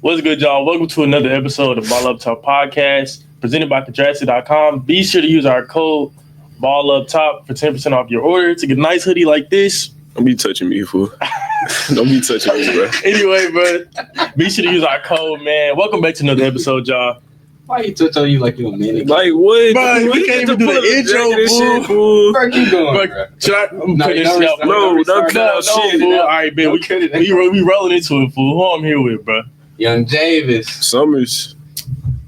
What's good, y'all? Welcome to another episode of Ball Up Top Podcast, presented by Kadrasty.com. Be sure to use our code Ball Up Top for 10% off your order to get a nice hoodie like this. Don't be touching me, fool. Don't be touching me, bro. Anyway, bro, be sure to use our code, man. Welcome back to another episode, y'all. Why you touch on you like you a minute? Like what? Bro, we can't even do the intro, fool. Bro, keep going, bro. Should I? I'm putting this shit out. No, don't cut out shit. Fool. All right, man. We rolling into it, fool. Who I'm here with, bro? Young Javis. Summers.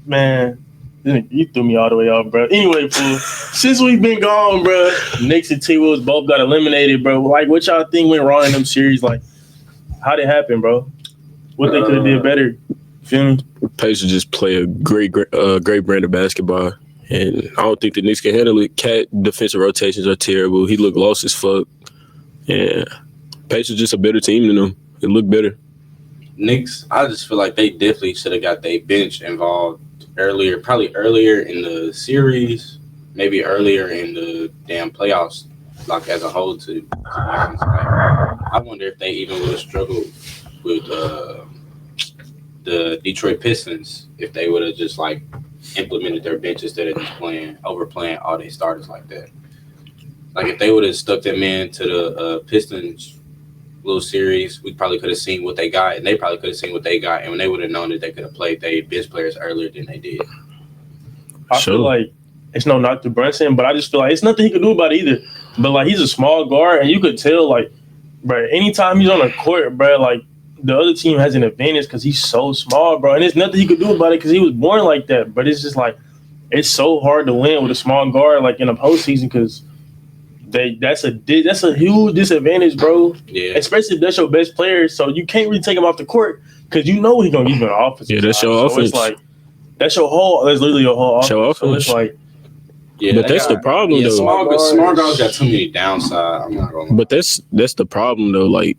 Man, you threw me all the way off, bro. Anyway, fool, since we've been gone, bro, Knicks and T-Wolves both got eliminated, bro. Like, what y'all think went wrong in them series? Like, how'd it happen, bro? What they could have did better? Feel me? Pacers just play a great brand of basketball, and I don't think the Knicks can handle it. Cat defensive rotations are terrible. He looked lost as fuck. Yeah, Pacers just a better team than them. It looked better. Knicks, I just feel like they definitely should have got their bench involved earlier, probably earlier in the series, maybe earlier in the damn playoffs, like as a whole. To be honest, like, I wonder if they even would have struggled with the Detroit Pistons if they would have just like implemented their bench instead of just overplaying all their starters like that. Like if they would have stuck them in to the Pistons little series, we probably could have seen what they got, and they probably could have seen what they got, and when they would have known that they could have played their bench players earlier than they did. I feel like it's no knock to Brunson, but I just feel like it's nothing he could do about it either. But like he's a small guard, and you could tell, like, bro, anytime he's on the court, bro, like the other team has an advantage because he's so small, bro, and there's nothing he could do about it because he was born like that. But it's just like it's so hard to win with a small guard, like in a postseason, because that's a huge disadvantage, bro. Yeah. Especially if that's your best player. So you can't really take him off the court because you know he's gonna give you an offense. Yeah, that's your offense. It's like that's literally your whole offense. Your offense. So it's like, yeah, but that's the problem, though. Small guards got too many downside. I'm not gonna. But that's the problem, though. Like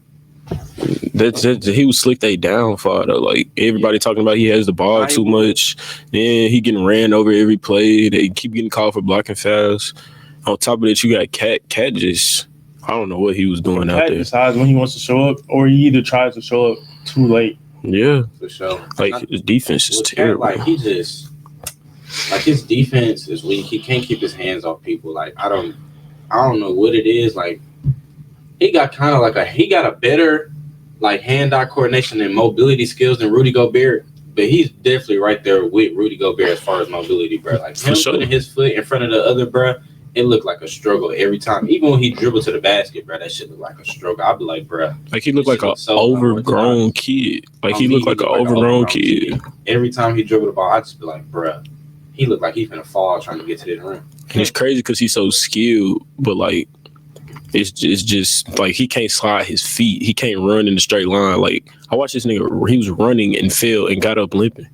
he was slick they downfall, though. Like everybody talking about he has the ball too much. Then he getting ran over every play. They keep getting called for blocking fouls. On top of that, you got Cat. Cat just, I don't know what he was doing out there. Cat decides when he wants to show up, or he either tries to show up too late. Yeah, for sure. Like his defense is terrible. Cat, like his defense is weak. He can't keep his hands off people. Like I don't know what it is. Like he got kind of like he got a better like hand-eye coordination and mobility skills than Rudy Gobert. But he's definitely right there with Rudy Gobert as far as mobility, bro. Like him putting his foot in front of the other, bro. It looked like a struggle every time. Even when he dribbled to the basket, bro, that shit looked like a struggle. I'd be like, bro. Like he looked like an overgrown kid. Like he looked like an overgrown kid. Every time he dribbled the ball, I'd just be like, bro, he looked like he's finna fall trying to get to the rim. And it's crazy because he's so skilled, but like it's just like he can't slide his feet. He can't run in a straight line. Like I watched this nigga, he was running and fell and got up limping.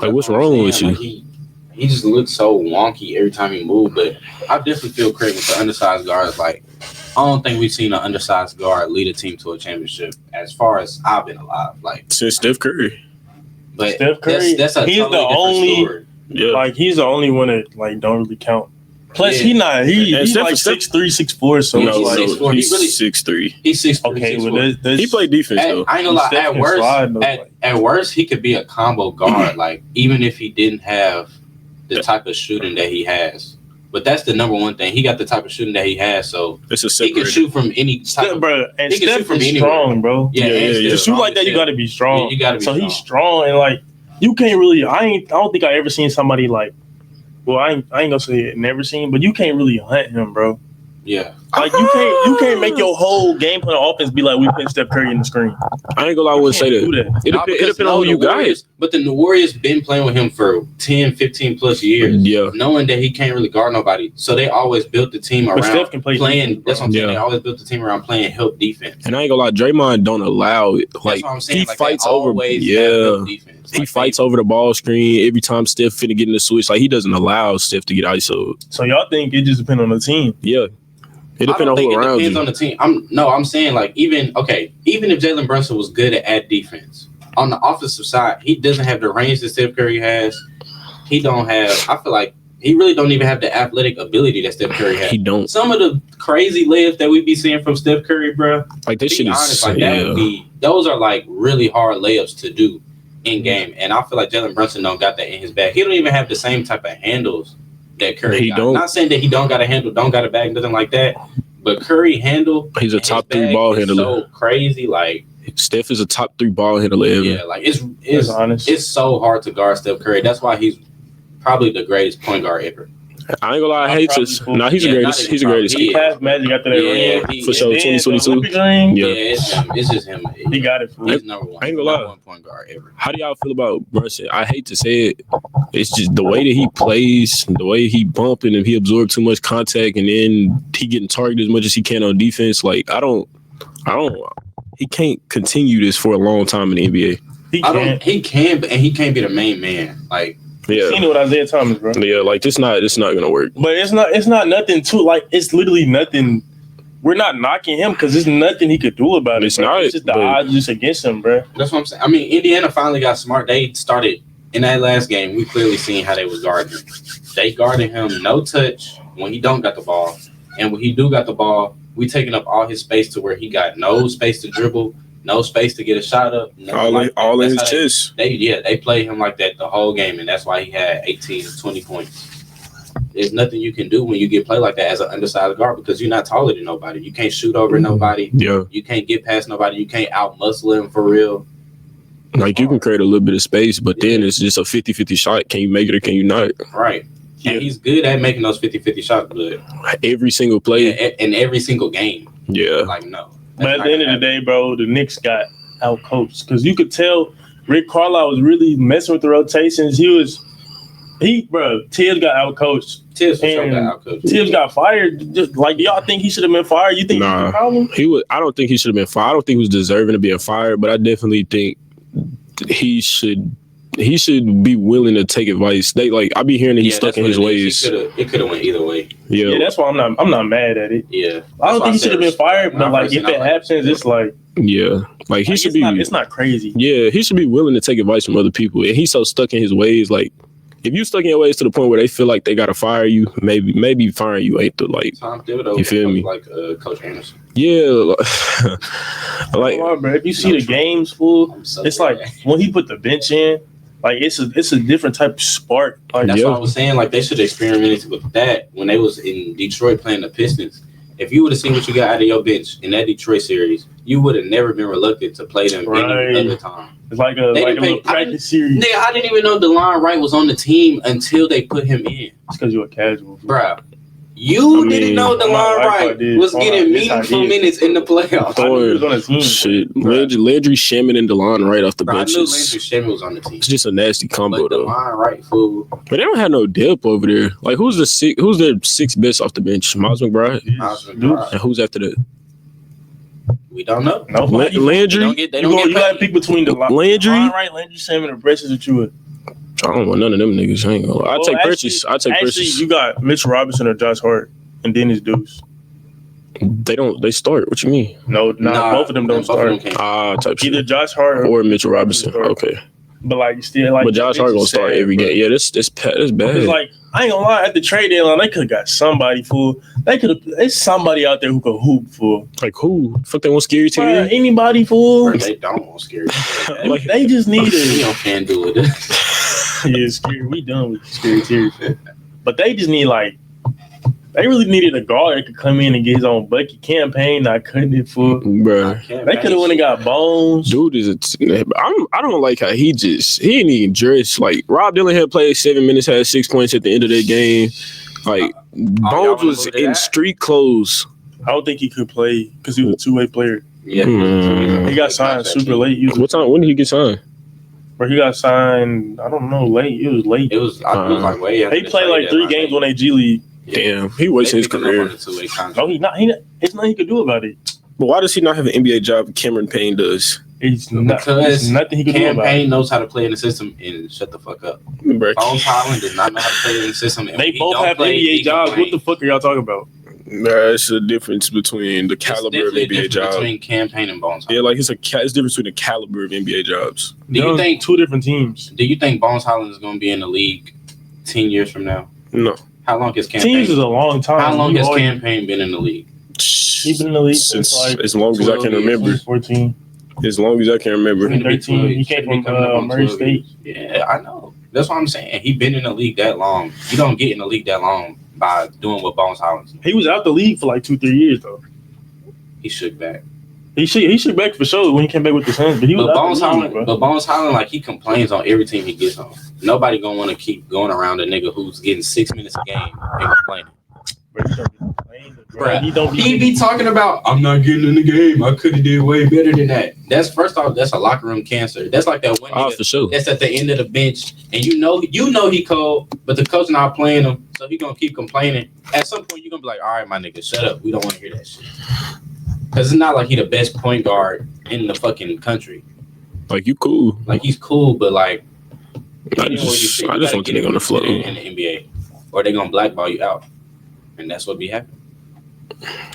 Like what's wrong with you? Like he just looked so wonky every time he moved, but I definitely feel crazy with the undersized guards. Like, I don't think we've seen an undersized guard lead a team to a championship as far as I've been alive. Like since Steph Curry. But Steph Curry, that's a he's totally the only story. Yeah. Like he's the only one that like don't really count. Plus he's like 6'3", 6'4", so no, like he's really 6'3". He's 6'3". Okay, well, he played defense though. I ain't gonna lie. At worst, he could be a combo guard. Like even if he didn't have the type of shooting that he has. But that's the number one thing. He got the type of shooting that he has, so he can shoot from any type. Bro, and Steph is strong, bro. Yeah. To shoot like that, you got to be strong. Yeah, you got to be strong. He's strong, and like you can't really. I don't think I ever seen somebody like. Well, I ain't gonna say it, never seen, but you can't really hunt him, bro. Yeah. Like you can't make your whole game plan offense be like we put Steph Curry in the screen. I ain't gonna lie, I wouldn't say that. It depends on who you got. But the Warriors been playing with him for 10, 15 plus years. Yeah. Knowing that he can't really guard nobody. So they always built the team around Steph can play playing. Defense, that's what I'm saying. They always built the team around playing help defense. And I ain't gonna lie, Draymond don't allow it. Like that's what I'm saying. he like, fights over defense. He fights over the ball screen every time Steph finna get in the switch. Like he doesn't allow Steph to get ISO'd. So y'all think it just depends on the team? Yeah. It depends on who around you. It depends on the team. I'm saying like even if Jalen Brunson was good at defense, on the offensive side, he doesn't have the range that Steph Curry has. He don't have. I feel like he really don't even have the athletic ability that Steph Curry has. He don't. Some of the crazy layups that we be seeing from Steph Curry, bro. Like this shit is. Honest, like that would be. Those are like really hard layups to do. in game, and I feel like Jalen Brunson don't got that in his bag. He don't even have the same type of handles that Curry got. Don't. Not saying that he don't got a handle, don't got a bag, nothing like that. But Curry handle, he's a top 3 ball handler. So crazy, like Steph is a top 3 ball handler ever. Yeah, like it's so hard to guard Steph Curry. That's why he's probably the greatest point guard ever. I ain't gonna lie, I hate this. No, he's the greatest. He's the greatest. He passed Magic after that ring. For sure, 2022. Yeah, it's just him. He got it. He's number one. I ain't gonna lie. One point guard ever. How do y'all feel about Brunson? I hate to say it. It's just the way that he plays, the way he bumping, and he absorbed too much contact, and then he getting targeted as much as he can on defense. Like I don't. He can't continue this for a long time in the NBA. He can, but he can't be the main man. Like. Yeah, seen it with Isaiah Thomas, bro. Yeah, like this not gonna work. But it's not nothing too like it's literally nothing. We're not knocking him because there's nothing he could do about it. It's not. It's just the odds just against him, bro. That's what I'm saying. I mean, Indiana finally got smart. They started in that last game. We clearly seen how they was guarding him. They guarded him no touch when he don't got the ball, and when he do got the ball, we taking up all his space to where he got no space to dribble. No space to get a shot up. All in his chest. They played him like that the whole game, and that's why he had 18 to 20 points. There's nothing you can do when you get played like that as an undersized guard because you're not taller than nobody. You can't shoot over nobody. Yeah. You can't get past nobody. You can't out-muscle him for real. Like, you can create a little bit of space, but then it's just a 50-50 shot. Can you make it or can you not? Right. Yeah. And he's good at making those 50-50 shots, but every single play. Yeah, in every single game. Yeah. Like, no. But at the end of the day, bro, the Knicks got out-coached because you could tell Rick Carlisle was really messing with the rotations. Tibbs got out-coached. Tibbs got fired. Just like, y'all think he should have been fired? You think he was a problem? I don't think he should have been fired. I don't think he was deserving of being fired, but I definitely think he should be willing to take advice. I be hearing that he's stuck in his ways. It could have went either way. Yeah, that's why I'm not mad at it. Yeah, I don't think he should have been fired, but like if it happens, it's like he should be. It's not crazy. Yeah, he should be willing to take advice from other people, and he's so stuck in his ways. Like, if you stuck in your ways to the point where they feel like they gotta fire you, maybe firing you ain't the like. Tom Thibodeau, you feel me? Like Coach Anderson. Yeah, like bro, if you see the games, fool, it's like when he put the bench in. Like it's a different type of spark. Like, that's what I was saying. Like they should have experimented with that when they was in Detroit playing the Pistons. If you would have seen what you got out of your bench in that Detroit series, you would have never been reluctant to play them any other time. It's like a little practice series. Nigga, I didn't even know DeLon Wright was on the team until they put him in. It's because you're a casual, bro. You didn't know DeLon Wright was getting meaningful minutes in the playoffs. Shit, Landry Shamet and DeLon Wright off the bench. I knew Landry Shamet was on the team. It's just a nasty combo, though. DeLon Wright, fool. But they don't have no depth over there. Like, who's their sixth best off the bench? Miles McBride? And who's after that? We don't know. No, Landry? You got to pick between Landry Shamet, and Precious Achiuwa. I don't want none of them niggas. I ain't gonna lie. I take Precious. Actually, you got Mitch Robinson or Josh Hart, and Dennis Deuce. They start. What you mean? No, both of them don't start. Either Josh Hart or Mitchell Robinson. Okay. But like still like. But Josh Hart gonna start every game. Yeah, that's bad. It's like I ain't gonna lie. At the trade deadline, they could have got somebody fool. There's somebody out there who could hoop fool. Like who? Fuck, they want Scary Terry? Anybody fool? They don't want Scary Terry. Like, they just need a fan do it. Yeah, Scary. We done with Scary Terry. But they just need they really needed a guard that could come in and get his own bucket. Campaign, not cutting it for. Bro. They could have went and got Bones. Dude I don't like how he ain't even dressed. Like, Rob Dillingham played 7 minutes, had 6 points at the end of that game. Like, Bones was in street clothes. I don't think he could play because he was a two-way player. Yeah. He got signed super late. What time? When did he get signed? Bro, he got signed, I don't know, late. It was late. It was like way after. He played like 3 games on a G League. Damn, he wasted his career. No, he's not. It's nothing he could do about it. But why does he not have an NBA job? Cameron Payne does. It's nothing he can do about it. Payne knows how to play in the system and shut the fuck up. Bones Holland does not know how to play in the system. They both have NBA jobs. What the fuck are y'all talking about? It's a difference between the caliber of NBA jobs. Between Campaign and Bones Yeah, Holland. like it's difference between the caliber of NBA jobs. Do you think 2 different teams? Do you think Bones Holland is going to be in the league 10 years from now? No. How long has Campaign? Teams is a long time. How long has Campaign been in the league? He's been in the league since as long as I can remember. 2014. As long as I can remember. 2013. He came from Murray State. Yeah, I know. That's what I'm saying. He been in the league that long. You don't get in the league that long by doing what Bones Highland's doing. He was out the league for like 2-3 years though. He shook back. He shook back for sure when he came back with the Suns, but he was Bones Highland, like he complains on every team he gets on. Nobody gonna want to keep going around a nigga who's getting 6 minutes a game and complaining. He be talking about, I'm not getting in the game. I could have did way better than that. That's first off, that's a locker room cancer. That's like that one nigga for sure. That's at the end of the bench, and you know he cold, but the coach not playing him, so he gonna keep complaining. At some point, you're gonna be like, all right, my nigga, shut up. We don't want to hear that shit. Because it's not like he the best point guard in the fucking country. Like, you cool. Like, he's cool, but like, I just want the nigga on the floor. In the NBA, or they gonna blackball you out, and that's what be happening.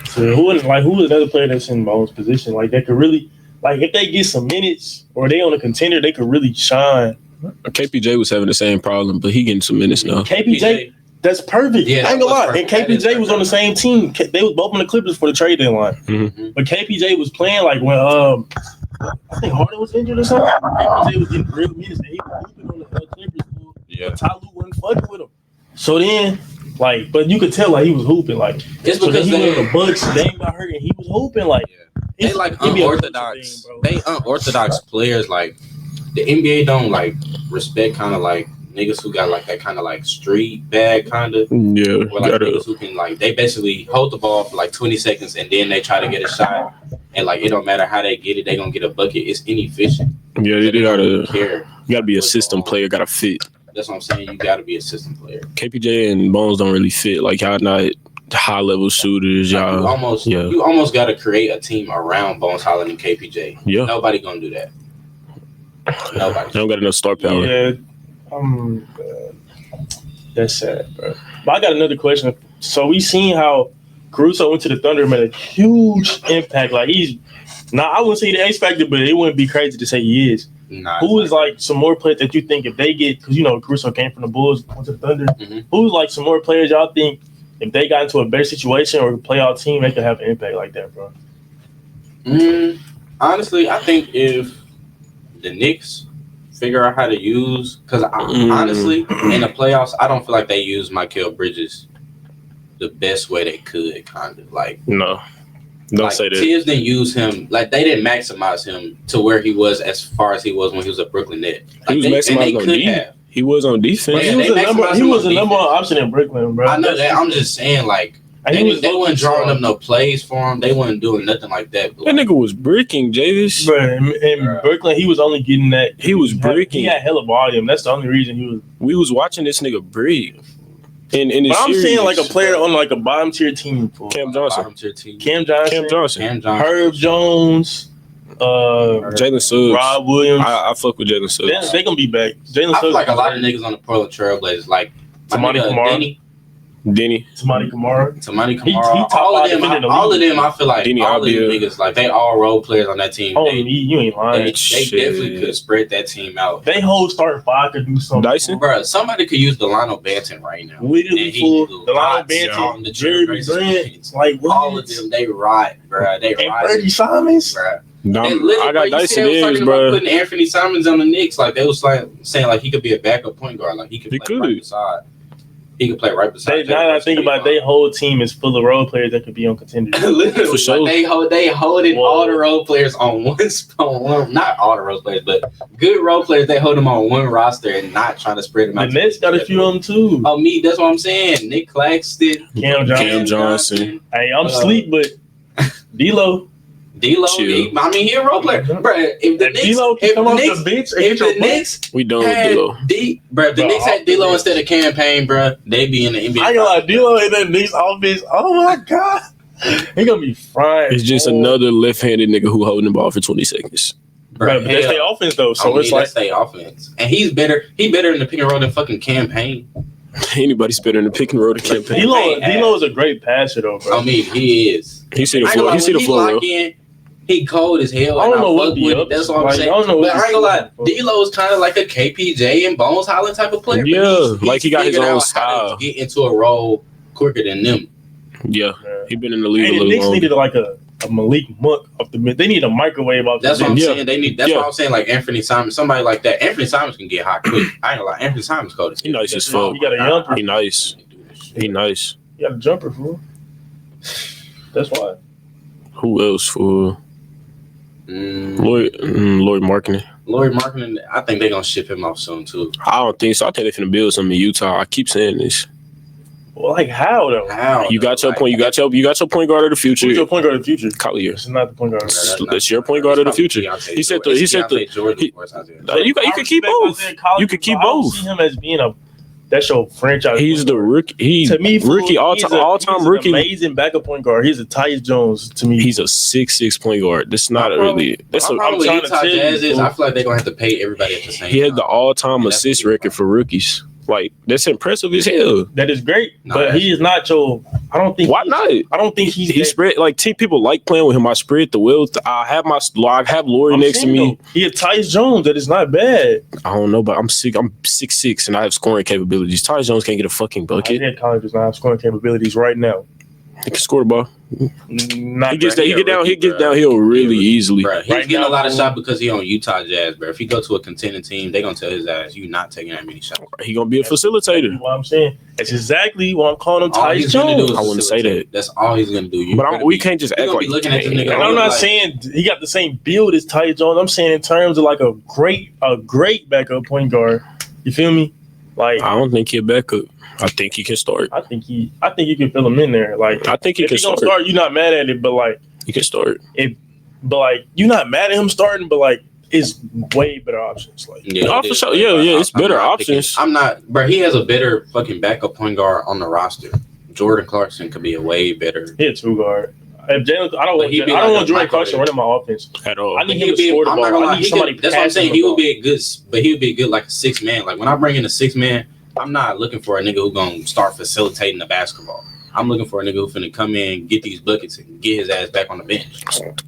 So who is another player that's in Bones' position? Like, they could really, like, if they get some minutes or they on a contender, they could really shine. KPJ was having the same problem, but he getting some minutes now. KPJ, that's perfect. Yeah, I ain't gonna lie. And KPJ was on the same team. They was both on the Clippers for the trade deadline. Mm-hmm. But KPJ was playing like when I think Harden was injured or something. KPJ was getting real minutes. And he was hooping on the Clippers. Yeah. Ty Lue wasn't fucking with him. So then, like, but you could tell like he was hooping. Like, it's so because he went on the Bucks. Dame got hurt and he was hooping. Like, they like unorthodox. They unorthodox players. Like, the NBA don't like respect kind of like niggas who got like that kind of like street bag kind of. Yeah. Or like niggas who can like, they basically hold the ball for like 20 seconds and then they try to get a shot. And like, it don't matter how they get it, they gonna get a bucket. It's inefficient. Yeah, so they gotta care. You gotta be a system player, gotta fit. That's what I'm saying. You gotta be a system player. KPJ and Bones don't really fit. Like, y'all not high level shooters. Y'all you almost gotta create a team around Bones Highland and KPJ. Yeah. Nobody gonna do that. Nobody. They don't got enough star power. Yeah. That's sad, bro. But I got another question. So we seen how Caruso went to the Thunder and made a huge impact. Like, he's not, I wouldn't say the X factor, but it wouldn't be crazy to say he is. Nah, who is like some more players that you think if they get, because you know Caruso came from the Bulls, went to the Thunder. Mm-hmm. Who's like some more players y'all think if they got into a better situation or a playoff team, they could have an impact like that, bro? Honestly, I think if the Knicks figure out how to use, because honestly, in the playoffs, I don't feel like they use Mikal Bridges the best way they could, kind of like. No. Don't like, say that. Tibbs didn't use him. Like, they didn't maximize him to where he was as far as he was when he was a Brooklyn Net. Like, he was maximized on defense. He was on defense. Yeah, he was a number one option in Brooklyn, bro. I know that. I'm just saying, like, they wasn't drawing up no plays for him. They wasn't doing nothing like that. That nigga was bricking, Javis. Bro, in Brooklyn, he was only getting that. He was bricking. He had hella volume. That's the only reason he was. We was watching this nigga brick. But I'm saying like a player on like a bottom tier team. Cam Johnson. Bottom tier team. Cam Johnson. Herb Jones. Jalen Suggs. Rob Williams. I fuck with Jalen Suggs. They gonna be back. Jalen Suggs. I feel like a lot of niggas on the Portland Trailblazers, like Tamani Kamara. Tamani Kamara. All of them, I feel like Denny all of them Abia. niggas, like they all role players on that team. You ain't lying. They definitely could spread that team out. They whole starting five could do something. Dyson? Bro, somebody could use Delano Banton right now. Literally full. Delano Banton, Jeremy Grant, like all of them, they rot, bro. They rot. Freddie Simons, bro. I got Dyson Diggs, bro. Putting Anthony Simons on the Knicks, like they was like saying like he could be a backup point guard, like he could play right beside. He could play right beside. Now that I think about it, their whole team is full of role players that could be on contenders. Literally, for sure. Like they holding all the role players on one. Not all the role players, but good role players. They hold them on one roster and not trying to spread them out. The Nets got a few of them too. Oh, that's what I'm saying. Nick Claxton, Cam Johnson. Hey, I'm sleep, but D'Lo. He a role player, bro. If the Knicks, we done with D'Lo. Bro, if the Knicks had D'Lo instead of campaign, bro, they be in the NBA. I ain't gonna lie, D'Lo in that Knicks offense. Oh my god, he gonna be frying. It's just another left-handed nigga who holding the ball for 20 seconds. Bro, that's their offense though. So it's like that's their offense, and he's better. He better in the pick and roll than fucking campaign. Anybody's better in the pick and roll than campaign. D'Lo is a great passer though, bro. I mean, he is. He see the floor. He see the floor. He cold as hell. I don't know what the up. That's what I'm saying. But I ain't gonna lie, D'Lo is kind of like a KPJ and Bones Highland type of player. Yeah, like he got his own style. Get into a role quicker than them. Yeah, he been in the league a little Knicks long. needed like a a Malik Monk off the bench. They need a microwave off the bench. That's what I'm saying. They need. That's what I'm saying. Like Anthony Simons, somebody like that. Anthony Simons can get hot quick. I ain't gonna lie. Anthony Simons cold. He nice as fuck. He got a jumper. He nice. He nice. He got a jumper, fool. That's why. Who else for Lloyd Marketing? Lloyd Marketing. I think they're gonna ship him off soon too. I don't think so. I think they're finna build something in Utah. I keep saying this. Well, like how though? How you got your point. You got your point guard of the future. Who's your point guard of the future? Collier. It's not the point guard. That's your point guard of the future. He said you could keep both. You could keep both. I see him as being that's your franchise. He's the rookie. To me, rookie all time rookie. Amazing backup point guard. He's a Tyus Jones to me. He's a 6'6" point guard. That's not really. That's I'm trying to tell you. I feel like they're gonna have to pay everybody at the same time. He had the all-time assist record for rookies. Like, that's impressive as hell. That is great, but he is not your. I don't think. Why not? I don't think he spread like people like playing with him. I spread the wealth. I have Laurie next to me. He had Tyus Jones. That is not bad. I don't know, but I'm 6'6" and I have scoring capabilities. Tyus Jones can't get a fucking bucket. College does not have scoring capabilities right now. He can score the ball. Not he get downhill really easily. Bro, he's getting a lot of shots because he on Utah Jazz, bro. If he go to a contending team, they gonna tell his ass, "You not taking that many shots." He gonna be a facilitator. That's what I'm saying. That's exactly what I'm calling him. Tyus Jones. I wouldn't say that. That's all he's gonna do. But we can't just act like looking at the nigga. And I'm not saying he got the same build as Tyus Jones. I'm saying in terms of like a great backup point guard. You feel me? Like I don't think he'll back up. I think he can start. I think you can fill him in there. Like I think he can start. If he gonna start, you're not mad at it, but like he can start. But like you're not mad at him starting, but like it's way better options. Like for sure. Yeah, it's better options. I'm not, bro. He has a better fucking backup point guard on the roster. Jordan Clarkson could be a way better. He a two guard. If Jalen, I don't want Jordan Clarkson running my offense at all. I need him to score the ball. I need somebody. That's what I'm saying. He would be a good like a 6-man. Like when I bring in a 6-man. I'm not looking for a nigga who's gonna start facilitating the basketball. I'm looking for a nigga who's finna come in, get these buckets, and get his ass back on the bench.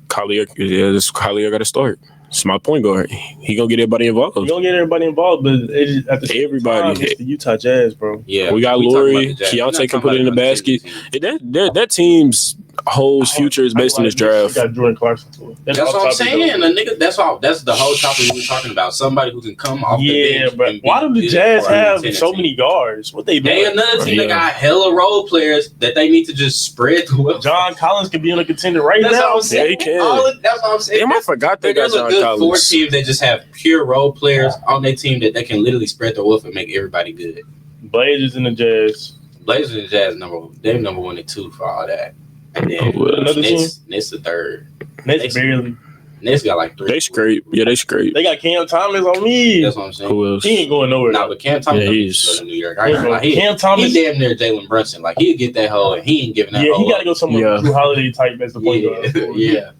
Collier got to start. It's my point guard. He gonna get everybody involved. He gonna get everybody involved, but at the same time, it's the Utah Jazz, bro. Yeah, we got Laurie. Keontae can put it in the basket. That team's whole future is based on this draft. Got Jordan Clarkson too. That's what I'm saying. The nigga, that's the whole topic we were talking about. Somebody who can come off the bench. But why do the Jazz have so many guards? What they doing? They another team that got hella role players that they need to just spread the wealth. John Collins can be on a contender right now. What I'm saying. Yeah, he can. That's what I'm saying. Damn, I forgot they got John Collins. There's a good 4 teams that just have pure role players on their team that they can literally spread the wealth and make everybody good. Blazers and the Jazz. Blazers and Jazz they're number 1 and 2 for all that. And then Nets the third. Nets barely. Nets got like 3. They scrape. Yeah, they scrape. They got Cam Thomas on me. That's what I'm saying. Who else? He ain't going nowhere. Nah, but Cam Thomas he's to New York. Cam Thomas. He damn near Jalen Brunson. Like he'll get that hole and he ain't giving that hole. Yeah, he got to go somewhere Drew Holiday type as the point guard. Yeah.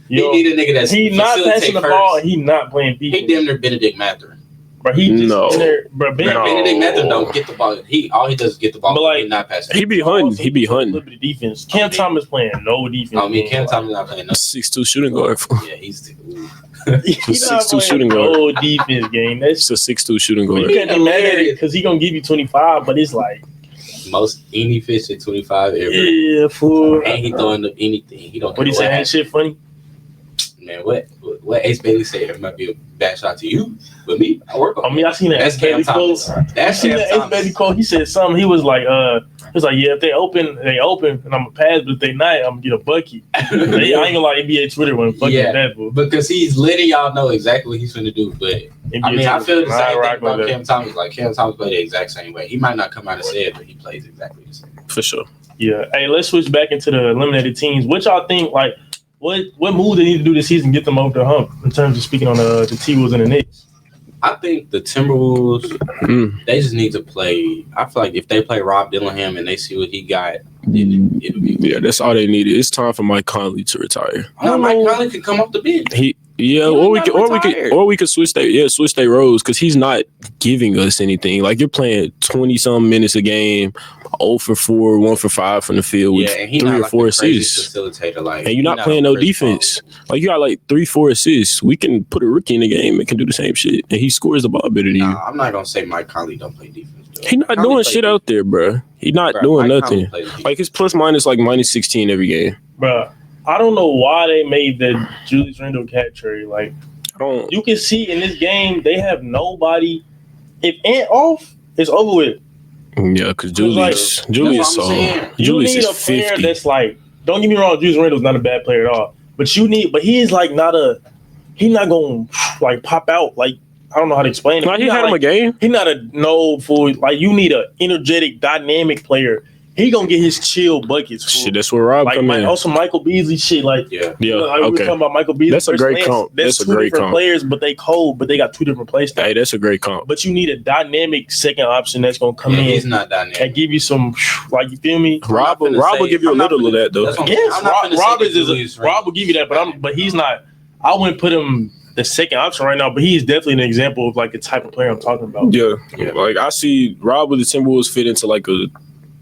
He need a nigga that's not passing the ball. He not playing defense. He damn near Benedict Mathurin. But he just Benedict Mathurin don't get the ball. All he does is get the ball. But like, not passing. He be hunting. He be hunting. Defense. Cam Thomas playing no defense. Cam Thomas not playing no. 6'2" shooting guard. Yeah, he's 6'2" shooting guard. No defense game. That's a 6'2" shooting guard. You can't be mad at it because he gonna give you 25, but it's like most inefficient 25 ever. Yeah, fool. And he throwing up anything. He don't. What he say? Ain't shit funny. Man, what Ace Bailey said, it might be a bad shot to you, but me, I work on. I seen that Ace Bailey quote. Ace Bailey quote. He said something. He was like, yeah, if they open, and I'm gonna pass, but if they not, I'm gonna get a bucket. I ain't gonna lie, NBA Twitter went fucking that, bro. Because he's letting y'all know exactly what he's gonna do. But I feel the same thing about Cam Thomas. Like Cam Thomas played the exact same way. He might not come out and say it, but he plays exactly the same. For sure. Yeah. Hey, let's switch back into the eliminated teams. What y'all think? Like, what move they need to do this season to get them over the hump in terms of speaking on the T-Wolves and the Knicks? I think the Timberwolves, they just need to play. I feel like if they play Rob Dillingham and they see what he got, then it'll be good. Yeah, that's all they needed. It's time for Mike Conley to retire. No, Mike Conley can come off the bench. Or we could switch their roles because he's not giving us anything. Like you're playing 20-some minutes a game, 0 for 4, 1 for 5 from the field with 3 or 4 assists. And you're not playing no defense. Like you got like 3-4 assists. We can put a rookie in the game and can do the same shit, and he scores the ball better than you. I'm not gonna say Mike Conley don't play defense. He's not doing shit out there, bro. He's not doing nothing. Like his plus minus like -16 every game. Bro, I don't know why they made the Julius Randle cat trade. Like, you can see in this game they have nobody. If Ant off, it's over with. Yeah, because Julius is you need a player 50. that's like. Don't get me wrong, Julius Randle's not a bad player at all. But he's like he's not gonna like pop out. Like, I don't know how to explain it. No, he had him a game. He's not like you need an energetic, dynamic player. He gonna get his chill buckets. Fool. Shit, that's where Rob come in. Also Michael Beasley shit. Like, yeah. We were talking about Michael Beasley. That's a great comp. That's two different players, but they cold, but they got two different play styles. Hey, that's a great comp. But you need a dynamic second option that's gonna come in. He's not dynamic and give you some, like, you feel me? Rob will give you a little of that though. Yes, Rob will give you that, but he's not. I wouldn't put him the second option right now, but he's definitely an example of like the type of player I'm talking about. Yeah. Like I see Rob with the Timberwolves fit into like a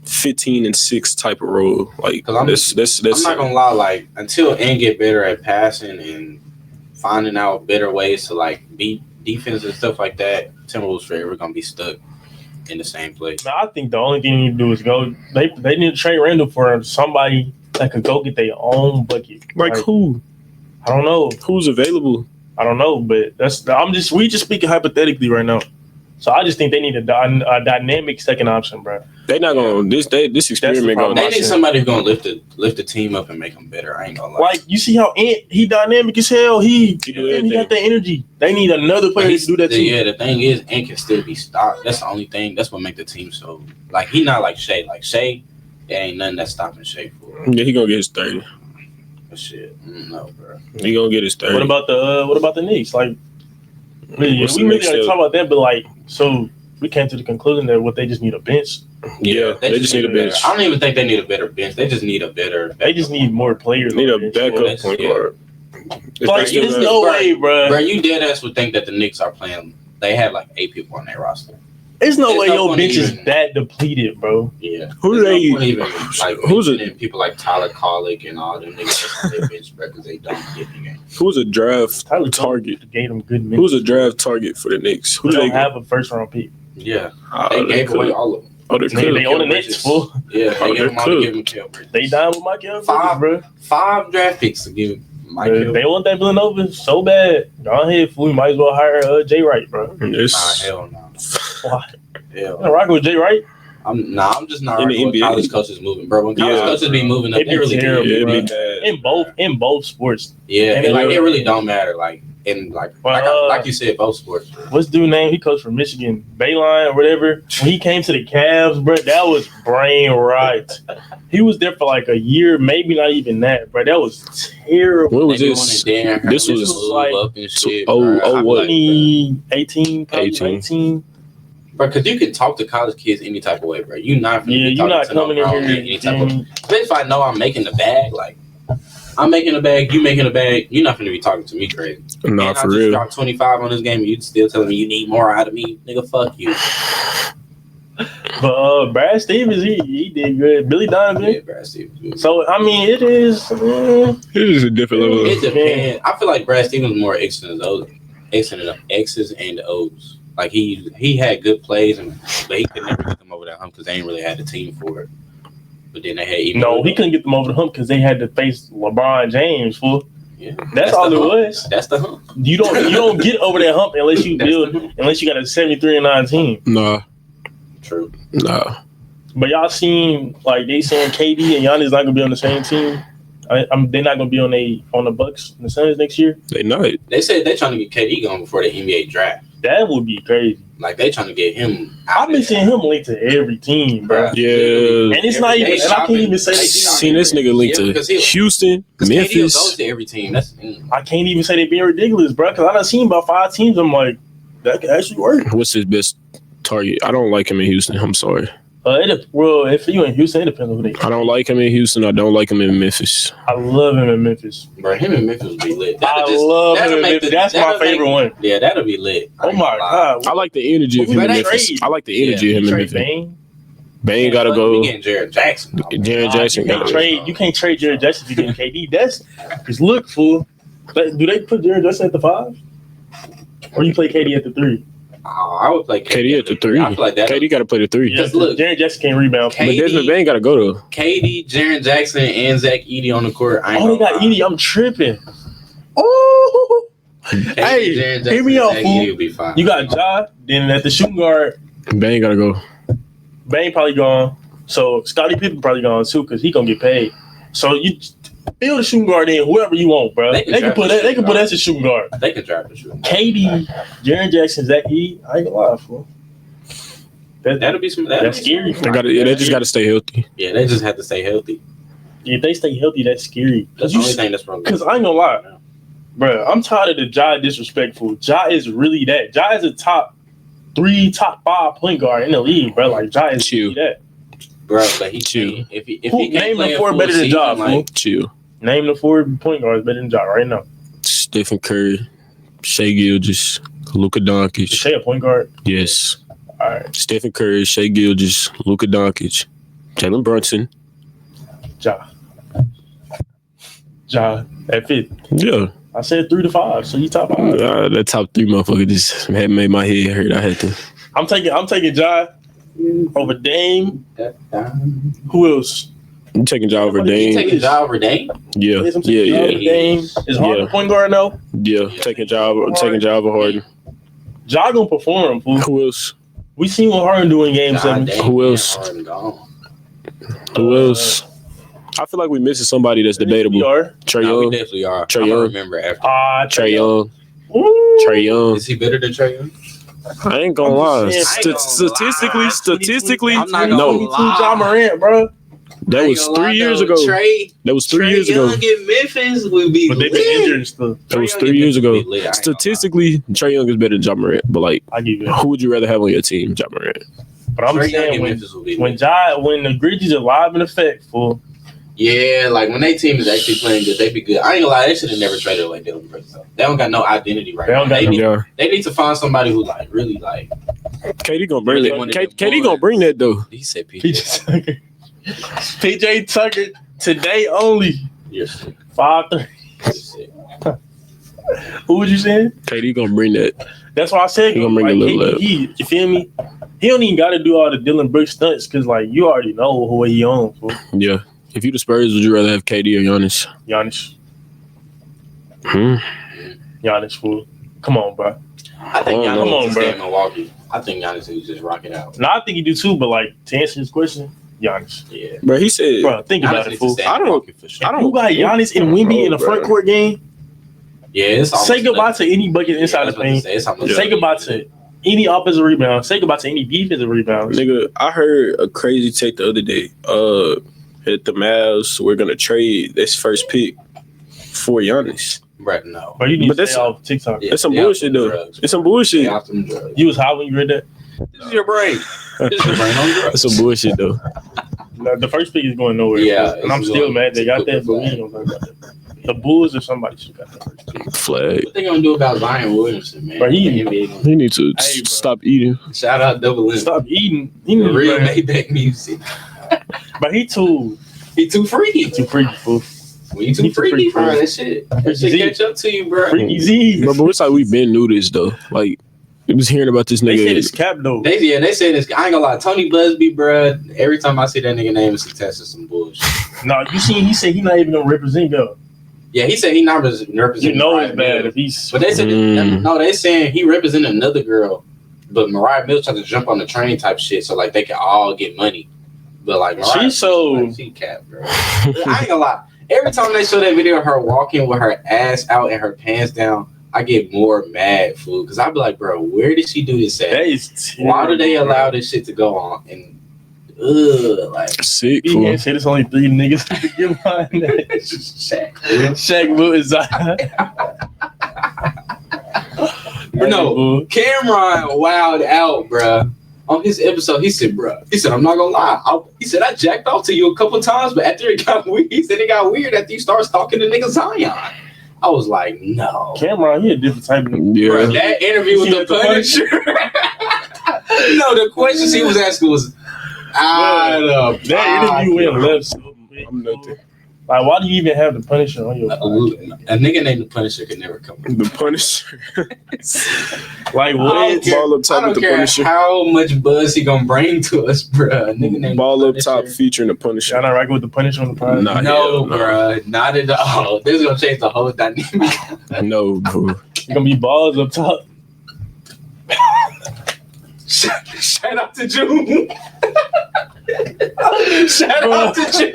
15 and 6 type of role. Like that's I'm not gonna lie, like until Ant get better at passing and finding out better ways to like beat defense and stuff like that, Timberwolves forever gonna be stuck in the same place. Now, I think the only thing you need to do is go. They need to trade Randall for somebody that could go get their own bucket. Like who? I don't know. Who's available? I don't know, but we just speaking hypothetically right now. So I just think they need a dynamic second option, bro. They're not gonna this experiment going. They need somebody who's gonna lift the team up and make them better. I ain't gonna lie. Like you see how he dynamic as hell. He got that energy. They need another player to do that too. Yeah, the thing is, Ant can still be stopped. That's the only thing. That's what make the team so like he not like Shea. Like Shea, there ain't nothing that's stopping Shea for. Yeah, he gonna get his 30. But shit, no, bro. He gonna get his 30. What about the Knicks? Like, we really gotta talk about that, but like, so we came to the conclusion that they just need a bench. Yeah, they just need a bench. I don't even think they need a better bench. They just need a better. They just need more players. They need a backup point guard. Like, there's no way, bro. Bro, you dead ass would think that the Knicks are playing. They have like 8 people on their roster. There's no way your bench is that depleted, bro. Yeah. Who do they even like? Who's it? People like Tyler Collick and all them niggas on their bench because they don't get the game. Who's a draft target? Gave them good minutes. Who's a draft target for the Knicks? Who do they have a first round pick? Yeah, they gave away all of them. Oh, they own the Knicks, fool. Yeah, they gave them all to give them Mikal Bridges. They died with Mikal Bridges, bro. 5 draft picks to give Mikal. They want that Villanova so bad. Go ahead, fool. We might as well hire Jay Wright, bro. Nah, hell no. Why? Hell no. Rocking with Jay Wright? I'm just not rocking with college coaches moving, bro. When college coaches be moving up, they really terrible, in both sports. Yeah, and like it really don't matter. Like like you said, both sports. What's dude's name? He coached for Michigan, Bayline or whatever. When he came to the Cavs, bro, that was brain right. He was there for like a year, maybe not even that, bro. That was terrible. What was this? This was like what? 2018, 18. Bro, because you can talk to college kids any type of way, bro. You're not coming in here any type of. If I know I'm making the bag, like I'm making a bag, you making a bag, you're not going to be talking to me crazy. Nah, for real. I just dropped 25 on this game, and you still telling me you need more out of me, nigga. Fuck you. But Brad Stevens, he did good. Billy Donovan. Yeah, Brad Stevens. So I mean, it is. It is a different level. It depends. I feel like Brad Stevens is more X's and O's. Like he had good plays, but he could never get them over that hump because they ain't really had the team for it. But then they had he couldn't get them over the hump because they had to face LeBron James, fool. Yeah, that's all it was. That's the hump. You don't get over that hump unless you got a 73-9 team. Nah. True. Nah. But y'all seen like they saying KD and Giannis not gonna be on the same team. They're not gonna be on the Bucks and the Suns next year. They not. They said they're trying to get KD going before the NBA draft. That would be crazy. Like they trying to get him. I've been seeing him linked to every team, bro. Yeah, and it's not even. And I can't even say they seen this nigga linked to Houston, Memphis. Goes to every team. That's the thing. I can't even say they being ridiculous, bro. Because I done seen about 5 teams. I'm like, that could actually work. What's his best target? I don't like him in Houston. I'm sorry. If you in Houston, it depends on who they. I don't like him in Houston. I don't like him in Memphis. I love him in Memphis. Bro, him in Memphis would be lit. Love him in Memphis. That's my favorite one. Yeah, that'll be lit. Oh my god! I like the energy of him in Memphis. I like the energy of him in Memphis. Bane gotta go. We getting Jared Jackson. Jared Jackson. You can't trade Jared Jackson if you get KD. Because look, fool. Do they put Jared Jackson at the 5? Or you play KD at the 3? I would play KD at the 3. I feel like that. KD got to play the 3. Yeah, look, Jaren Jackson can't rebound. But Desmond Bain got to go though. KD, Jaren Jackson, and Zach Edey on the court. They got Edey. I'm tripping. Oh, hey, hear me out, fool. You got Ja. Then at the shooting guard, Bain got to go. Bain probably gone. So Scottie Pippen probably gone too because he gonna get paid. So you fill the shooting guard in whoever you want, bro. They can put that. They can put that as a shooting guard. They can draft the shooting guard. KD, Jaren Jackson, Zach Edey. I ain't gonna lie, fool. That'll be some. That's scary. They just got to stay healthy. Yeah, they just have to stay healthy. If they stay healthy, that's scary. That's the only thing that's wrong. Because I ain't gonna lie, bro. I'm tired of the Ja disrespectful. Ja is really that. Ja is a top 3, top 5 point guard in the league, bro. Like Ja is really that. Bro, but he chill. If he name the 4 better than Ja, like, chill. Name the 4 point guards better than Ja right now. Stephen Curry, Shai Gilgeous, Luka Doncic. Is Shai a point guard? Yes. All right. Stephen Curry, Shai Gilgeous, Luka Doncic, Jalen Brunson. Ja at 5th. Yeah. I said 3 to 5, so you top 5. That top 3 motherfucker just had made my head hurt. I had to. I'm taking Ja over Dame. Who else? You taking Ja over Dame? You taking Ja over Dame? Yeah. Dame. Is Harden point guard now? Yeah. Taking Ja over Harden. Ja gonna perform, fool. Who else? We seen what Harden do in Game 7. Who else? Who else? I feel like we missing somebody that's debatable. Trae Young. We definitely are. Trae Young. Remember after. Trae Young. Trae Young. Is he better than Trae Young? I ain't gonna lie. Statistically, I'm not gonna lie. Ja Morant, bro. That was 3 years ago. That was 3 years ago. Trae Young in Memphis would be But they've been injured and stuff. That was 3 years ago. Statistically, Trae Young is better than Ja Morant. But like, who would you rather have on your team, Ja Morant? But I'm saying when the Grizzlies are live in effect, fool. Yeah, like when they team is actually playing good, they be good. I ain't gonna lie, they should have never traded away Dylan Brooks. They don't got no identity right now. They need to find somebody who like really like. KD gonna bring that. KD gonna bring that though. He said PJ Tucker. PJ Tucker today only. Yes. 5-3. Who was you saying? KD gonna bring that. That's why I said he gonna bring a little you feel me? He don't even got to do all the Dylan Brooks stunts because like you already know who he on. Fool. Yeah. If you the Spurs, would you rather have KD or Giannis? Giannis. Giannis, fool. Come on, bro. I think Giannis is in Milwaukee. I think Giannis is just rocking out. No, I think you do too, but like to answer his question, Giannis. Yeah. Bro, he said. Bro, think about it, fool. I don't. Who got Giannis and Wemby in the front court game? Yeah, it's say goodbye to any bucket inside the paint. Say goodbye to any offensive rebound. Say goodbye to any defensive rebound. Nigga, I heard a crazy take the other day. At the Mavs, we're gonna trade this first pick for Giannis. Right, no. But you need to stay off TikTok. It's some bullshit though. It's some bullshit. You was high when you read that? This is your brain. This is your brain on drugs. It's some bullshit though. No, the first pick is going nowhere. Yeah. And I'm still mad they got that, but we ain't gonna talk about that. The Bulls or somebody should got that first pick. Flag. What they gonna do about Zion Williamson, man? Bro, he needs to stop eating. Shout out Double M. Stop eating. He need real Maybach music. But he too freaky. Too freaky, fool. When you too freaky, bro, that shit catch up to you, bro. Freaky Z. Bro, but it's like we been knew this though. Like, we was hearing about this nigga. They said it's cap though. They said it's. I ain't gonna lie, Tony Busby, bro. Every time I see that nigga name, it's attached to some bullshit. No, you see, he said he not even gonna represent girl. Yeah, he said he not representing. You know it's bad if he's. But they said no. They saying he represented another girl, but Mariah Mills tried to jump on the train type shit, so like they can all get money. But like Mariah, she cap, bro. I ain't gonna lie. Every time they show that video of her walking with her ass out and her pants down, I get more mad, fool. Because I be like, bro, where did she do this at? Why do they allow this shit to go on? And like sick. You can't say there's only 3 niggas to get behind that. Shaq Will is no, Cameron wowed out, bro. On his episode, he said, I'm not gonna lie. I jacked off to you a couple times, but after it got weird, he said it got weird after you started stalking the nigga Zion. I was like, no. Cameron, he a different type of nigga. Bro, that interview with the Punisher. No, the questions he was asking was that interview went left. I'm nothing. Like, why do you even have the Punisher on your podcast? A nigga named the Punisher could never come. The Punisher. Like, what? Ball up top with the Punisher. How much buzz he gonna bring to us, bro? A nigga named Ball up top featuring the Punisher. Y'all not rocking with the Punisher on the pod? Nah, no, bro. Not at all. This is gonna change the whole dynamic. No, bro. It's gonna be balls up top. Shout out to June. Shout out to June.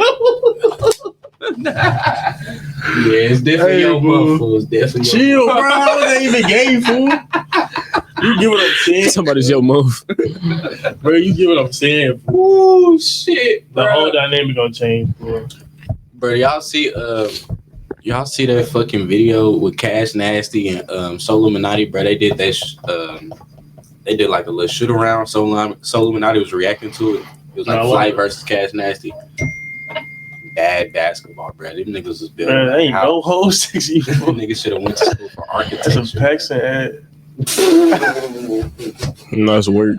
Yeah, it's definitely your month, fool. It's definitely chill, bro. That ain't even game, fool. You get what I'm saying? Somebody's your move. Bro, you get what I'm saying, fool. Ooh, shit, bro. The whole dynamic gonna change, bro. Bro, y'all see that fucking video with Cash Nasty and Soul Illuminati, bro? They did that. They did like a little shoot around. Soul Illuminati was reacting to it. It was like Flight versus Cash Nasty. Bad basketball, bro. Them niggas was built. There ain't no whole 60. Niggas should have went to school for architecture. Some Paxson Nice work.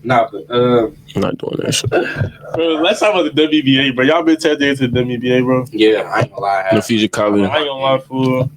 Nah, but I'm not doing that shit. Bro, let's talk about the WBA, bro. Y'all been tapped into the WBA, bro. Yeah, I ain't gonna lie. The Future College. I ain't gonna lie, fool.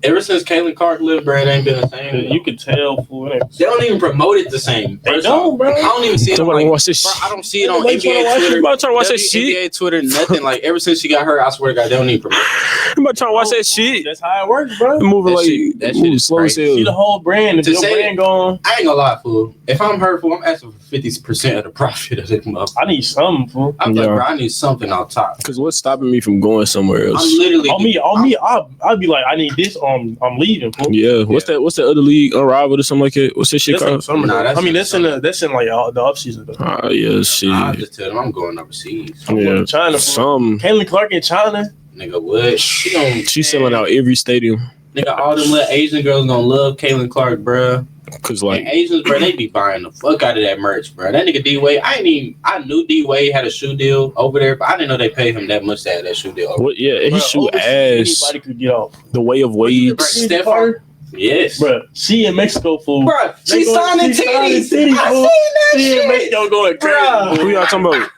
Ever since Caitlin Clark lived, bro, it ain't been the same. You could tell, fool. They don't even promote it the same. They don't, bro. I don't even see it on, Somebody like, watch this bro, shit. I don't see it on NBA Twitter. I'm about trying to watch that shit. NBA Twitter, nothing. Like, ever since she got hurt, I swear to God, they don't even promote it. I'm about trying to watch that shit. That's how it works, bro. Moving That shit is slow as hell. See the whole brand. If To your say- brand gone, I ain't gonna lie, fool. If I'm hurtful, I'm asking for 50% of the profit of this motherfucker. I need something, fool. I'm like, Yeah. bro, I need something on top. Because what's stopping me from going somewhere else? I'm literally On me, I'll be like, I need this. I'm leaving, fool. Yeah. What's that other league? Unrivaled or something like that? What's that shit That's in called? summer. Nah, Though. that's I mean, in that's in like the off season though. Ah, yeah, shit. I just tell them I'm going overseas. I'm going Yeah. to China. Fool. Some. Caitlin Clark in China. Nigga, what? She's selling out every stadium. Nigga, all them little Asian girls gonna love Caitlin Clark, bruh. Because, Like, like, Asians, bro, they be buying the fuck out of that merch, bro. That nigga D-Wade, I knew D-Wade had a shoe deal over there, but I didn't know they paid him that much to have that shoe deal over what? Yeah, his Bro, shoe overseas, ass. Anybody could get off. The way of there. Wade's. Steph, yes. Bro, she in Mexico, fool. Bro, They she going- signed the she signed titties. the titties, I fool. seen that She in shit. Mexico going crazy. Bruh. Who y'all talking about?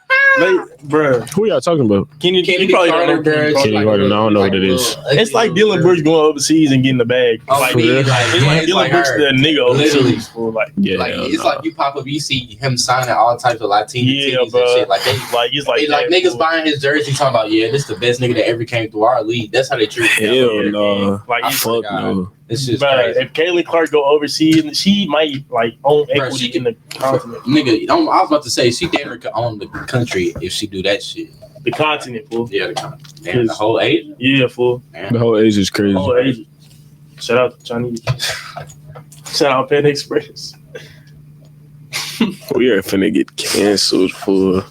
Bro, Who y'all talking about? Kenny Kennedy you probably Carter, don't know bro. Kenny She's Carter. Kenny Carter, I don't know who that is. It's like Dylan Brooks going overseas and getting the bag. Oh, Like, me, yeah. like, it's like it's Dylan like Brooks, her. the nigga Literally. overseas, fool. Like, Yeah, Like, it's nah. like you pop up, you see him signing all types of Latino yeah, titties bro. and shit. Like, It's like like that, niggas fool. buying his jersey talking about, yeah, this is the best nigga that ever came through our league. That's how they treat him. Hell no. Like, I it's, Fuck God. no. It's just bro, crazy. if Caitlin Clark go overseas, she might like own Bro, equity she in the continent. Nigga, I was about to say, she damn near could own the country if she do that shit. The continent, fool. Yeah, the country. Damn, the whole Asia? Yeah, fool. The whole age is crazy. Oh, Asia. Shout out to Chinese. Shout out Pan Express. We are finna get canceled for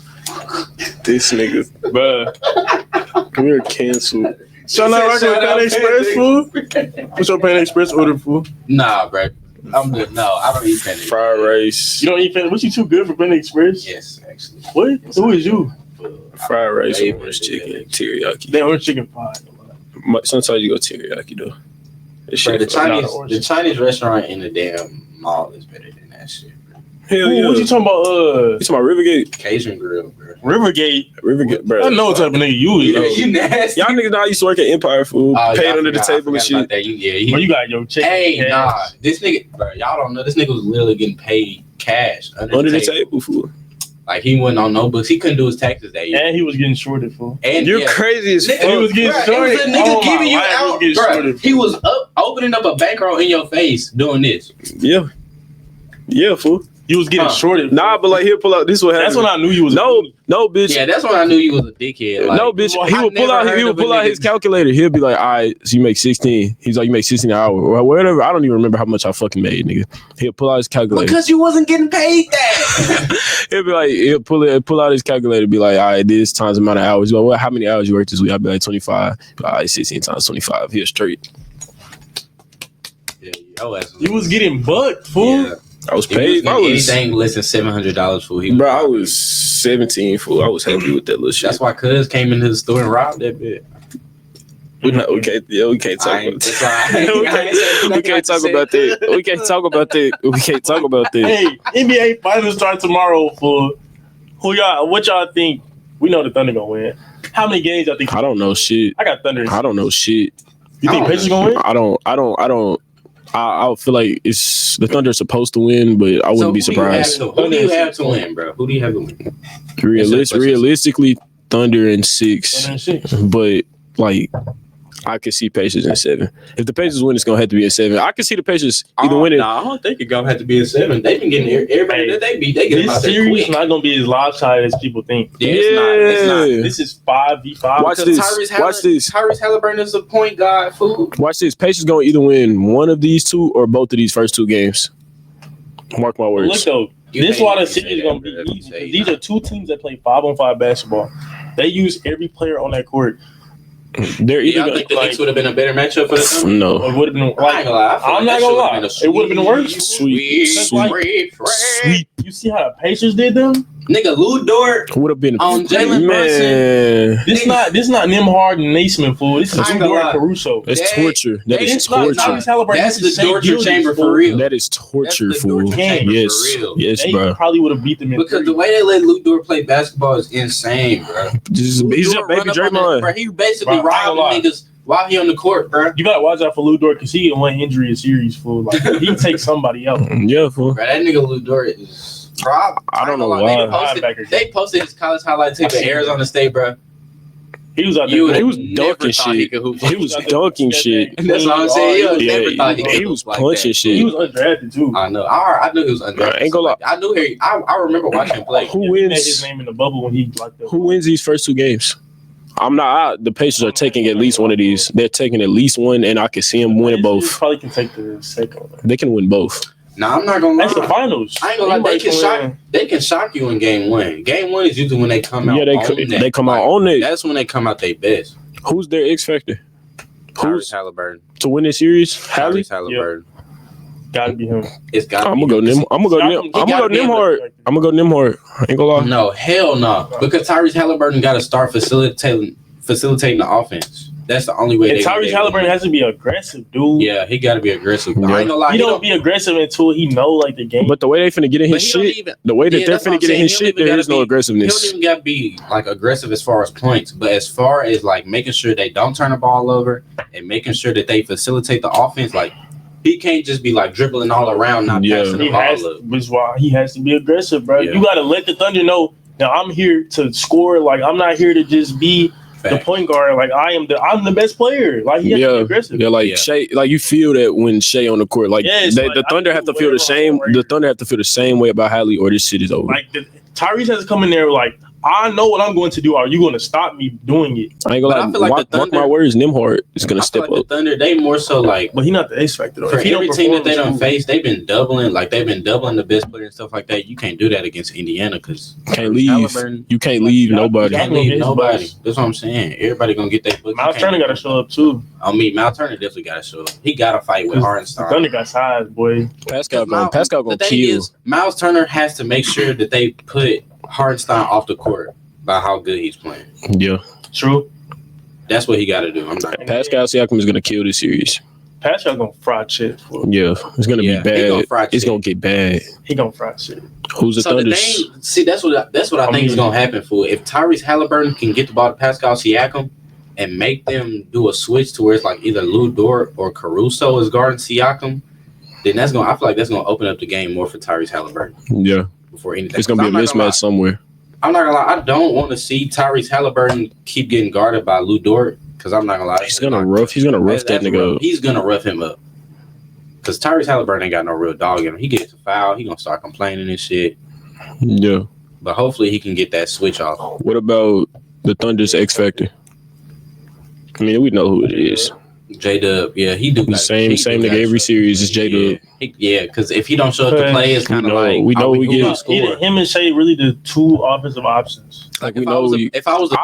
this nigga. Bruh. We are canceled. Shout out rocking with Shout out Pan Express, Pan fool. What's your Pan Express order, fool? Nah, bro. I'm good. No, I don't eat penny. Fried rice. You don't eat Pan. What you too good for Pan Express? Yes, actually. What? Who is you? Fried rice, Hey, orange chicken, teriyaki. They orange chicken pie. Sometimes you go teriyaki though. This Bro, shit the fucking- Chinese restaurant in the damn mall is better than that shit, bro. Hell Ooh, yeah. what you talking about? You talking about Rivergate? Cajun grill, bro. Rivergate. Rivergate, bro. I know what type of nigga you is. You nasty. Y'all niggas know I used to work at Empire Food, Oh, paid yeah, I under the forgot- I table and forgot about shit. that. Yeah, Bro, you got your chicken. Hey, cash. nah. This nigga, bro, y'all don't know. This nigga was literally getting paid cash Under the table, fool. Like, he wasn't on no books. He couldn't do his taxes that year. And he was getting shorted, fool. And You're yeah, crazy as Nigga, fuck. he was getting bruh, shorted. It was a nigga Oh, my giving you life, he was out, getting bro. shorted. He was opening up a bankroll in your face doing this. Yeah. Yeah, fool. You was getting Huh. shorted. Nah, but like he'll pull out. This is what That's happened. when I knew you was. No, bitch. Yeah, that's when I knew you was a dickhead. Like, No, bitch. He I would pull never out. heard He would of a pull out his nigga- calculator. He'll be like, "All right, so you make 16." He's like, "You make 16 an hour or whatever." I don't even remember how much I fucking made, nigga. He'll pull out his calculator. Because you wasn't getting paid that. He'll be like, he'll pull out his calculator. Be like, "All right, this times the amount of hours." He's like, "Well, how many hours you worked this week?" I'll be like, 25. All right, 16 times 25. He'll straight. Yeah, your ass You was getting bucked, fool. Yeah. I was If you paid. I was, anything less than $700 for he bro. I was 17. Fool. I was happy with that little shit. That's why Cuz came into the store and robbed that bitch. We can't talk about that. We can't talk about that. We can't talk about that. We can't talk about that. Hey, NBA finals start tomorrow, fool. What y'all think We know the Thunder gonna win. How many games I think? I don't know shit. I got Thunder. I don't know shit. You think Pacers gonna win? I feel like it's the Thunder supposed to win, but I wouldn't be surprised. Who do you have to win, bro? Who do you have to win? Realistically, Thunder in 6. Thunder in 6. But like, I could see Pacers in 7. If the Pacers win, it's gonna have to be in 7. I could see the Pacers either winning. No, I don't think it's gonna have to be in 7. They've been getting everybody that they beat. They get this series is not gonna be as lopsided as people think. Yeah, it's not. This is 5v5. Watch this. Tyrese Halliburton is a point guard. Fool. Watch this. Pacers gonna either win one of these 2 or both of these first 2 games. Mark my words. Look though, this is why the series is gonna be easy. These are 2 teams that play 5-on-5 basketball. They use every player on that court. They're either I think the Knicks would have been a better matchup for the Thunder. No, it would have been. I'm not gonna lie. It would have been worse. Sweet. You see how the Pacers did them? Nigga, Lou Dort would have been on Jalen Brunson. This not Nembhard and Naismith, fool. This is Lou Dort and Caruso. That's torture. That is torture. That's the torture chamber for real. That is torture, fool. Yes, they bro. Probably would have beat them because the way they let Lou Dort play basketball is insane, bro. He's a baby Draymond. Bro, he basically robbing niggas while he on the court, bro. You gotta watch out for Lou Dort because he get one injury a series, fool. Like he can take somebody else. Yeah, fool. Bro, that nigga Lou Dort is. I don't know why. They posted his college highlight tape at Arizona State, bro. He was out there. He was dunking shit. He was dunking shit. That's what I'm saying. He was punching shit. He was undrafted too. I know. I knew he was undrafted. I ain't gonna lie. I knew he. I remember watching him play. Who wins? His name in the bubble when he like Who wins these first 2 games? I'm not. The Pacers are taking at least one of these. They're taking at least one, and I can see them winning both. Probably can take the second one. They can win both. Nah, I'm not gonna lie. That's the finals. I ain't gonna lie. They can shock you in game 1. Game 1 is usually when they come out. Yeah, they come out on it. That's when they come out their best. Who's their X factor? Tyrese Halliburton to win this series? Tyrese Halliburton. Yep. Gotta be him. It's got. I'm gonna go Nembhard. I'm gonna go Nembhard. I ain't gonna lie. No, hell no. Because Tyrese Halliburton got to start facilitating the offense. That's the only way. And Tyrese Halliburton has to be aggressive, dude. Yeah, he got to be aggressive. Yeah. I ain't gonna lie. He don't be aggressive until he know like the game. But the way they finna get in his shit, the way that they're finna get in his shit, there is no aggressiveness. He don't even got to be like aggressive as far as points, but as far as like making sure they don't turn the ball over and making sure that they facilitate the offense, like he can't just be like dribbling all around, not passing the ball up. Which is why he has to be aggressive, bro. Yeah. You got to let the Thunder know. Now I'm here to score. Like I'm not here to just be the point guard. Like I'm the best player. Like he has to be aggressive. Yeah, like Shea, like you feel that when Shea on the court. Like the Thunder have to feel the same. The Thunder have to feel the same way about Hallie, or this shit is over. Like Tyrese has to come in there like, I know what I'm going to do. Are you going to stop me doing it? I ain't gonna lie. Mark my words, Nembhard is gonna step up. The Thunder, they more so like, but he not the X factor though. For every team that they don't face, they've been doubling the best player and stuff like that. You can't do that against Indiana because you can't leave nobody. Can't leave nobody. That's what I'm saying. Everybody gonna get their book. Miles Turner got to show up too. I mean, Miles Turner definitely got to show up. He got to fight with Hardenstein. Thunder got size, boy. Pascal gonna kill. Miles Turner has to make sure that they put Hardenstein off the court by how good he's playing. Yeah, true. That's what he got to do. Pascal Siakam is gonna kill this series. Pascal's gonna fry shit. Yeah, it's gonna be bad. It's gonna get bad. He gonna fry shit. Who's the Thunder? See, that's what I think is gonna happen for. If Tyrese Halliburton can get the ball to Pascal Siakam and make them do a switch to where it's like either Lou Dort or Caruso is guarding Siakam, then I feel like that's gonna open up the game more for Tyrese Halliburton. Yeah. Before anything, it's gonna be a mismatch somewhere. I'm not gonna lie. I don't want to see Tyrese Halliburton keep getting guarded by Lou Dort because I'm not gonna lie. He's gonna rough that nigga up. He's gonna rough him up because Tyrese Halliburton ain't got no real dog in him. He gets a foul, he gonna start complaining and shit. Yeah, but hopefully he can get that switch off. What about the Thunder's X Factor? I mean, we know who it is. J-Dub, yeah, he do. Same nigga every series is J-Dub. Yeah, because if he don't show up to play, it's kind of like we know we get. Either him and Shea really the 2 offensive options. Like if I was the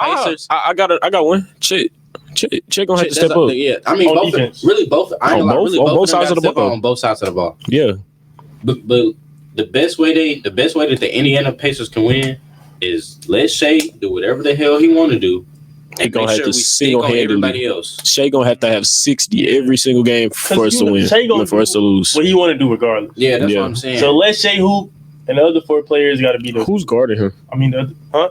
Pacers, I got one. Check gonna have to step up. Yeah, I mean both sides of the ball. On both sides of the ball. Yeah, but the best way that the Indiana Pacers can win is let Shea do whatever the hell he want to do. He gonna have to single-handedly. Shea gonna have to have 60 every single game for us to win, for us to lose. What he want to do regardless. Yeah, that's what I'm saying. So let Shea hoop, and the other 4 players got to be the. Who's guarding him? I mean,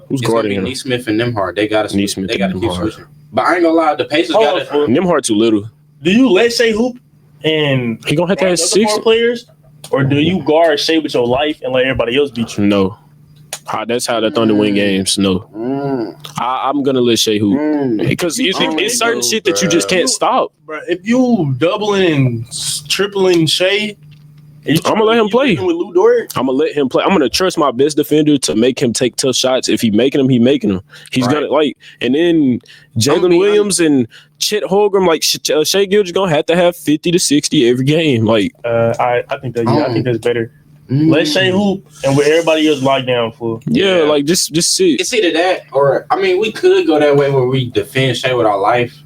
Who's guarding him? Nesmith and Nembhard. They got to Nesmith. They got to keep switching. But I ain't gonna lie, the Pacers got to. Nembhard too little. Do you let Shea hoop and he gonna have to have 6 players, or do you guard Shea with your life and let everybody else beat you? No. That's how the Thunder win games. No. I'm gonna let Shea hoop because it's certain shit that you just can't stop. Bro, if you doubling and tripling Shea, I'm gonna let him play. With Lou Dort? I'm gonna let him play. I'm gonna trust my best defender to make him take tough shots. If he making them, he making them. He's gonna and then Jalen Williams and Chet Holmgren, Shea Gilgeous gonna have to have 50 to 60 every game. I think that's better. Let Shea hoop and with everybody else locked down for. Yeah, just sit. It's either that or we could go that way where we defend Shea with our life.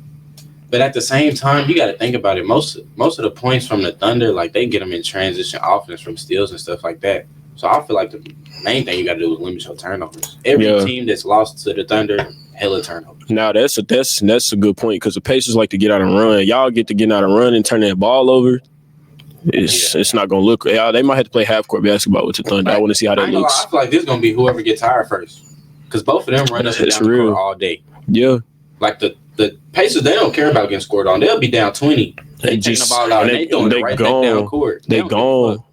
But at the same time, you got to think about it. Most of the points from the Thunder, they get them in transition offense from steals and stuff like that. So I feel like the main thing you got to do is limit your turnovers. Every team that's lost to the Thunder, hella turnovers. Now that's a good point because the Pacers like to get out and run. Y'all get to get out and run and turn that ball over. It's not gonna look. They might have to play half court basketball with the Thunder. I want to see how that looks. I feel like this is gonna be whoever gets tired first because both of them run us down the court all day. Yeah, the Pacers, they don't care about getting scored on. They'll be down 20. They taking the ball out and they throwing it right back down court. They gone.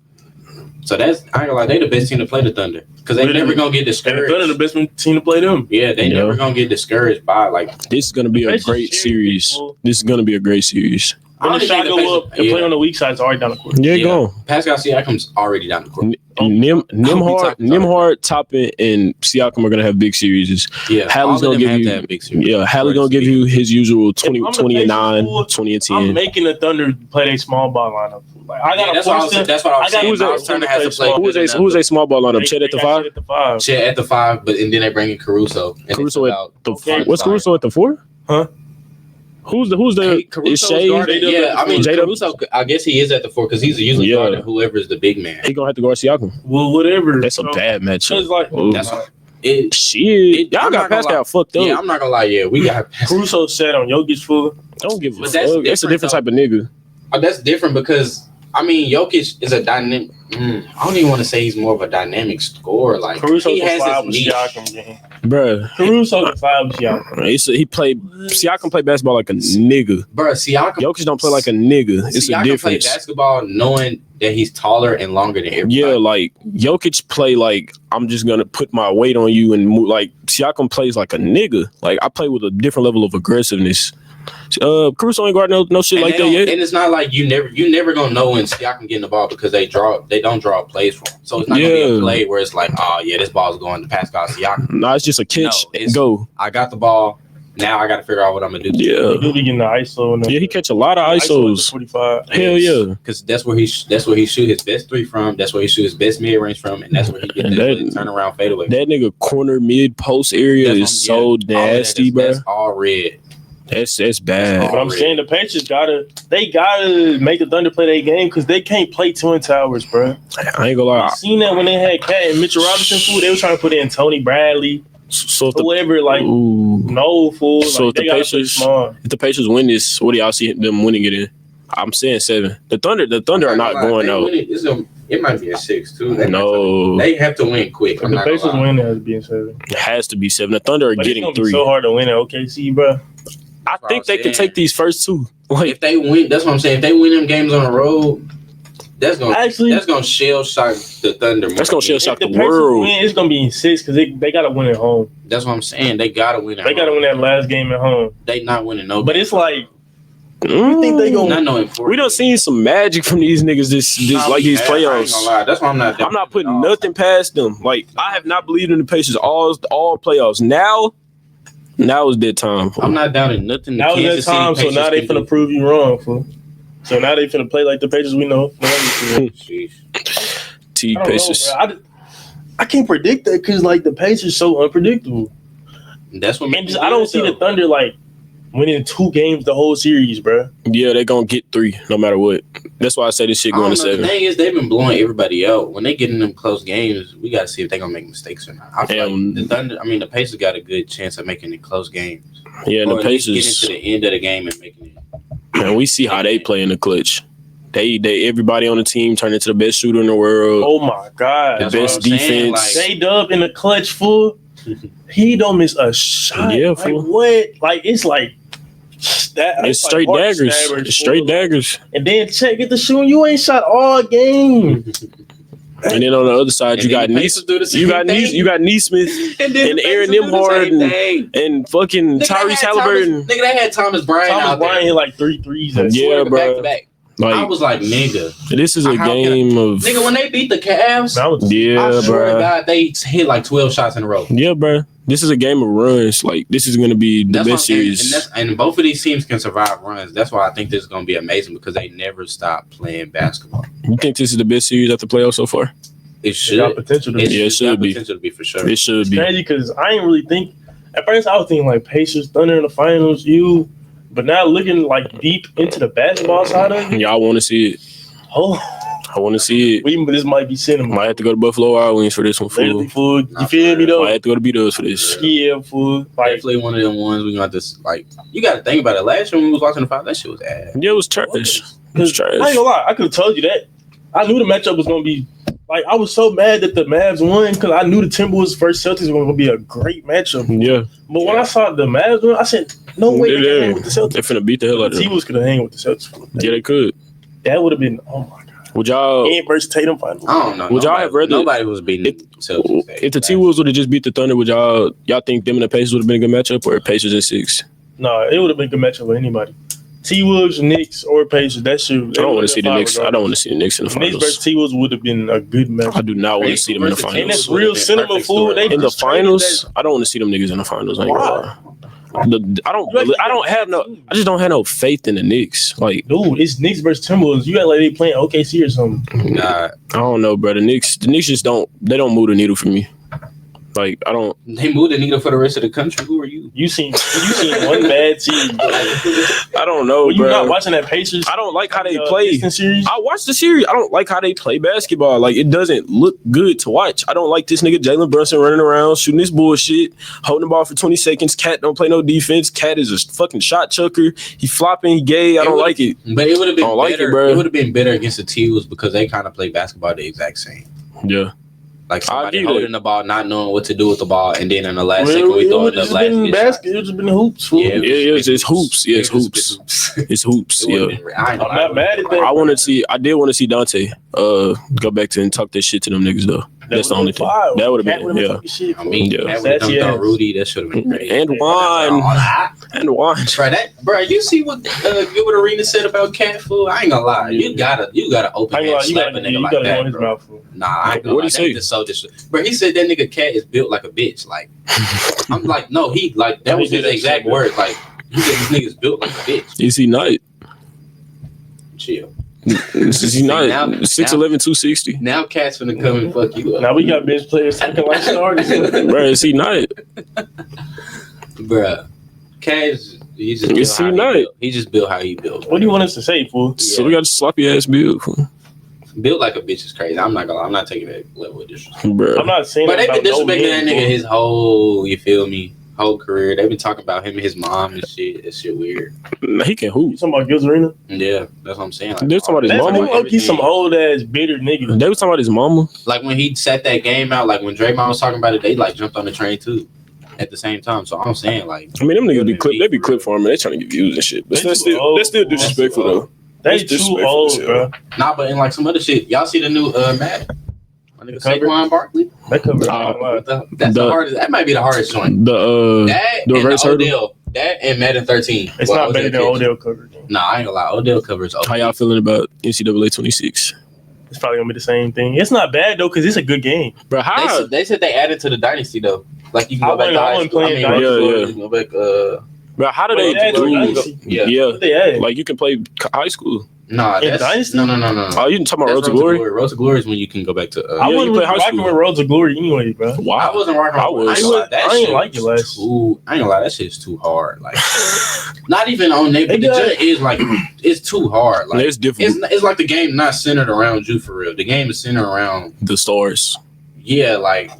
So I ain't gonna lie, they the best team to play the Thunder because they never gonna get discouraged. They're the best team to play them. Yeah, they never gonna get discouraged by This is gonna be a great series. This is gonna be a great series. When the shot go up and play on the weak side, it's already down the court. Yeah, go. Pascal Siakam's already down the court. Nembhard, Toppin, and Siakam are gonna have big series. Yeah, Hallie's gonna give you big series. Yeah, Hallie gonna give you his usual 20 and 9, 20 and 10. I'm making the Thunder play a small ball lineup. That's what I was saying. Turner has to play. Who's a small ball lineup? Chet at the 5. Chet at the 5, but and then they bring in Caruso. Caruso at the 4. What's Caruso at the 4? Huh? Who's the Shea? Caruso. I guess he is at the 4 because he's usually guarding whoever is the big man. He gonna have to guard Siakam. Well, whatever. That's a bad matchup. Shit. Y'all got Pascal fucked up. Yeah, I'm not gonna lie. Yeah, we got Caruso set on Jokic full. Don't give a fuck. That's a different type of nigga. That's different because Jokic is a dynamic. I don't even want to say he's more of a dynamic scorer. Caruso he has has his his Siakam game. Bruh. Caruso can fly with Siakam. Siakam play basketball like a nigga. Bruh, Siakam. Jokic don't play like a nigga. It's a difference. Play basketball knowing that he's taller and longer than everybody. Yeah, Jokic play I'm just gonna put my weight on you and move. Siakam plays like a nigga. I play with a different level of aggressiveness. Caruso ain't guard no shit like that yet. And it's not like you never gonna know when Siakam getting the ball because they don't draw plays for him. So it's not gonna be a play where it's this ball's going to Pascal Siakam. No, it's just a catch. Go. I got the ball. Now I got to figure out what I'm gonna do. Yeah, he'll be getting the ISO. He catch a lot of ISOs. 45. Hell yeah, because that's where he shoot his best 3 from. That's where he shoot his best mid range from, and that's where he gets that turnaround fadeaway. That nigga corner mid post area is so nasty, bro. That's all red. That's bad. But I'm saying the Pacers gotta make the Thunder play their game because they can't play Twin Towers, bro. I ain't gonna lie. I seen that when they had Cat and Mitchell Robinson, fool. They were trying to put in Tony Bradley. So whoever, no fool. So if the Pacers win this, what do y'all see them winning it in? I'm saying 7. The Thunder are not going out. It might be a 6 too. They have to win quick. If the Pacers win, it has to be a 7. It has to be 7. The Thunder are getting 3. It's so hard to win at OKC, bro. I think they can take these first 2. If they win, that's what I'm saying. If they win them games on the road, that's gonna shell shock the Thunder. That's gonna shell shock the world. Win, it's gonna be in 6 because they gotta win at home. That's what I'm saying. They gotta win. They gotta win that last game at home. They not winning no. But it's you think they gonna? Not knowing. We done seen some magic from these niggas these playoffs. That's why I'm not putting nothing past them. I have not believed in the Pacers all playoffs. Now is that time. I'm not doubting nothing. Now is that time. So now they finna prove you wrong, fool. So now they finna play like the Pacers we know. Pacers. I can't predict that because the Pacers so unpredictable. That's what. I don't see the Thunder winning 2 games the whole series, bro. Yeah, they're gonna get 3 no matter what. That's why I say this shit going to 7. The thing is, they've been blowing everybody out. When they get in them close games, we gotta see if they're gonna make mistakes or not. I feel like the Thunder. The Pacers got a good chance of making it close games. Yeah, and the Pacers getting to the end of the game and making it. And we see how they play in the clutch. They everybody on the team turned into the best shooter in the world. Oh my god, the best defense. Like, J-Dub in the clutch, fool. He don't miss a shot. Yeah, like fool. what? Like it's like that. It's straight like daggers. stabbers, It's straight fool. daggers. And then check get the shooting. You ain't shot all game. And then on the other side, you got Neesmith. You got Neesmith and Aaron Nimhard and fucking Tyrese Halliburton. Nigga, they had Thomas Bryant out there. hit like 3 threes. Yeah, bro. Back. Like, I was like, nigga. This is a game of... Nigga, when they beat the Cavs, yeah, I swear to bro. God, they hit like 12 shots in a row. Yeah, bro. This is a game of runs. Like, this is going to be the best series. And both of these teams can survive runs. That's why I think this is going to be amazing because they never stop playing basketball. You think this is the best series after playoffs so far? It should. Got potential to be. Yeah, it should be. Potential to be for sure. It should be. Crazy because I ain't really think... At first, I was thinking like Pacers, Thunder in the finals, But now looking like deep into the basketball side of it. Y'all want to see it. Oh, I want to see it. This might be cinema. Might have to go to Buffalo Wild Wings for this one, fool. Literally, fool. You feel me, though? Might have to go to B-Dubs for this. Yeah, fool. Like, definitely one of them ones we got this. Like, you got to think about it. Last year when we was watching the finals, that shit was ass. Yeah, it was trash. It was trash. I ain't gonna lie. I could have told you that. I knew the matchup was gonna be like. I was so mad that the Mavs won because I knew the Timberwolves versus Celtics were gonna be a great matchup. Yeah. But when I saw the Mavs win, I said, "No way they can hang with the Celtics." They finna beat the hell out of them. T-Wolves could have hang with the Celtics. Yeah, they could. That would have been. Oh my god. Would y'all? And versus Tatum finals. I don't know. Would y'all have rather? Nobody was beating Celtics. If the T-Wolves would have just beat the Thunder, would y'all think them and the Pacers would have been a good matchup, or Pacers in 6? No, it would have been a good matchup with anybody. T-Wolves, Knicks, or Pacers. That shit. I don't want to see the Knicks. I don't want to see the Knicks in the finals. Knicks versus T-Wolves would have been a good matchup. I do not want to see them in the finals. And that's real cinema, fool. In the finals, I don't want to see them niggas in the finals. I ain't gonna lie. I just don't have no faith in the Knicks. Like, dude, it's Knicks versus Timberwolves. You got like they playing OKC or something. Nah, I don't know, bro. The Knicks just don't move the needle for me. Like, I don't. They moved the needle for the rest of the country. Who are you? You seen one bad team. I don't know, bro. You not watching that Pacers? I don't like how they play. Series? I watched the series. I don't like how they play basketball. Like, it doesn't look good to watch. I don't like this nigga Jalen Brunson running around shooting this bullshit, holding the ball for 20 seconds. Cat don't play no defense. Cat is a fucking shot chucker. He flopping. He gay. I don't like it. But it would have been better. Like it, bro. It would have been better against the T-Wolves because they kind of play basketball the exact same. Yeah. Like somebody holding the ball, not knowing what to do with the ball, and then in the last second we throw in the last basket. It just been hoops. Fool. It's hoops. Yeah, it's hoops. It's hoops. Yeah. I'm not mad at that. I did want to see Dante go back to and talk that shit to them niggas though. That's the only thing. That would have been, yeah. I mean, that would have dunked on Rudy. That should have been great. And Juan. Bro, you see what Gilbert Arenas said about Cat, fool? I ain't gonna lie. You gotta open hand slap a nigga like that, bro. Nah, I ain't gonna lie. What'd he say? Bro, he said that nigga Cat is built like a bitch. Like, I'm like, no, that was his exact word. Like, he said this nigga's built like a bitch. Is he not? Chill. Is he not 6'11", 260? Now Cat's finna come and fuck you up. Now we got bench players talking like starters. Bro, is he not? Bro, Cat's he just built how he built. What do you want us to say, fool? So we got a sloppy ass build. Built like a bitch is crazy. I'm not taking that level of disrespect. Bro. I'm not saying but they've been disrespecting that nigga fool. his whole, you feel me, whole career. They've been talking about him and his mom and shit. That shit weird. He can hoop. You talking about Gilbert Arenas? Yeah, that's what I'm saying. Like, they was talking about his mama. He's some old ass bitter nigga. They was talking about his mama. Like when he set that game out, like when Draymond was talking about it, they like jumped on the train too at the same time. So I'm saying like, I mean, them niggas be clipped. They be clipped for him, and they trying to get views and shit. But that's still disrespectful though. They too old, bro. Nah, but in like some other shit, y'all see the new Madden? My nigga Saquon Barkley. That cover. That's the hardest. That might be the hardest joint. The reverse Odell. That and Madden 13. It's not better than Odell cover. Nah, I ain't gonna lie. Odell covers. How y'all feeling about NCAA 26? It's probably gonna be the same thing. It's not bad though, cause it's a good game. Bro, how they said they added to the dynasty though. Like you can go back to high school. You can go back. Bro, how do they do? Yeah, like you can play high school. Nah, that's Dynasty. No. Oh, you talking about Road to Glory? Road to Glory is when you can go back to. I wasn't really rocking with Road to Glory anyway, bro. Wow. I wasn't rocking. I ain't like it last. I ain't gonna lie, that shit's too hard. Like, not even on there, but the judge is like, it's too hard. Like, it's difficult. It's like the game not centered around you for real. The game is centered around the stars. Yeah, like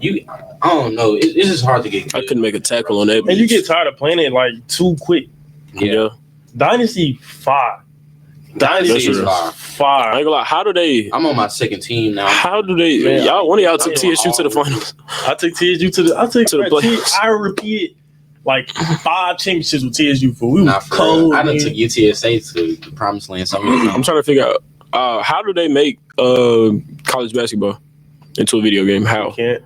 I don't know. It's just hard to get good. I couldn't make a tackle on that. And you get tired of playing it like too quick. Yeah. Dynasty 5. Dynasty is fire. I ain't gonna lie. How do they? I'm on my second team now. How do they? Man, y'all, one of y'all took TSU to the finals. I took TSU to the playoffs. I repeat, like 5 championships with TSU for we were cold. I done took UTSA to the promised land. I'm trying to figure out how do they make college basketball into a video game? How? Can't.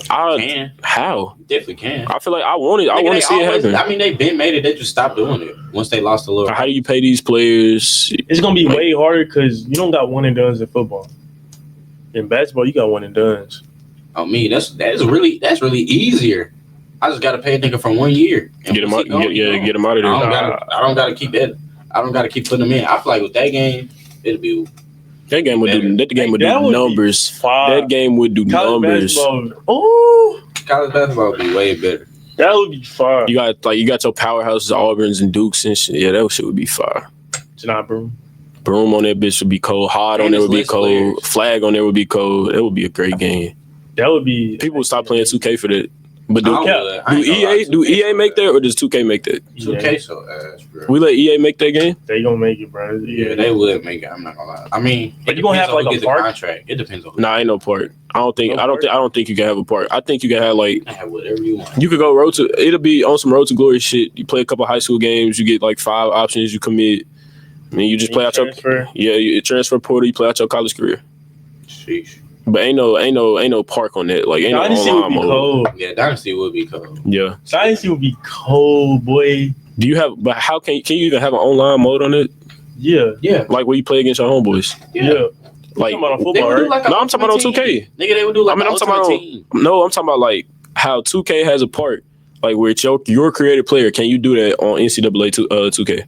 Can. How? Definitely can. I feel like I want to see it happen. I mean, they've been made it. They just stopped doing it once they lost a little. How do you pay these players? It's gonna be way harder because you don't got one and dones in football. In basketball, you got one and dones. Oh, me, that's really easier. I just got to pay a nigga from 1 year. Get him out. Get him out of there. I don't got to keep that. I don't got to keep putting them in. I feel like with that game, it'll be. That game would do. That game would do numbers. That game would do numbers. College basketball would be way better. That would be fire. You got your powerhouses, Auburns and Dukes and shit. Yeah, that shit would be fire. It's not Broom. Broom on that bitch would be cold. Hard on there would be cold. Players. Flag on there would be cold. It would be a great game. That would be. People would stop playing 2K for that. But do EA make that or does 2K make that? 2K so ass, bro. We let EA make that game? They gonna make it, bro. Yeah, they would make it. I'm not gonna lie. I mean, but you gonna have like a park contract. It depends on. Nah, ain't no park. I don't think you can have a park. I think you can have like have whatever you want. You could go it'll be on some road to glory shit. You play a couple high school games, you get like 5 options, you commit. I mean, you just play out you transfer portal, you play out your college career. Sheesh. But ain't no park on that. Like ain't Dynasty no would be cold. Yeah, Dynasty would be cold. Yeah. Dynasty would be cold, boy. Do you have but how can you even have an online mode on it? Yeah. Like where you play against your homeboys. Yeah. Like on football, right? Like no, I'm talking about on 2K. Nigga, they would do like I'm talking about like how 2K has a part, like where it's your creative player. Can you do that on NCAA 2K?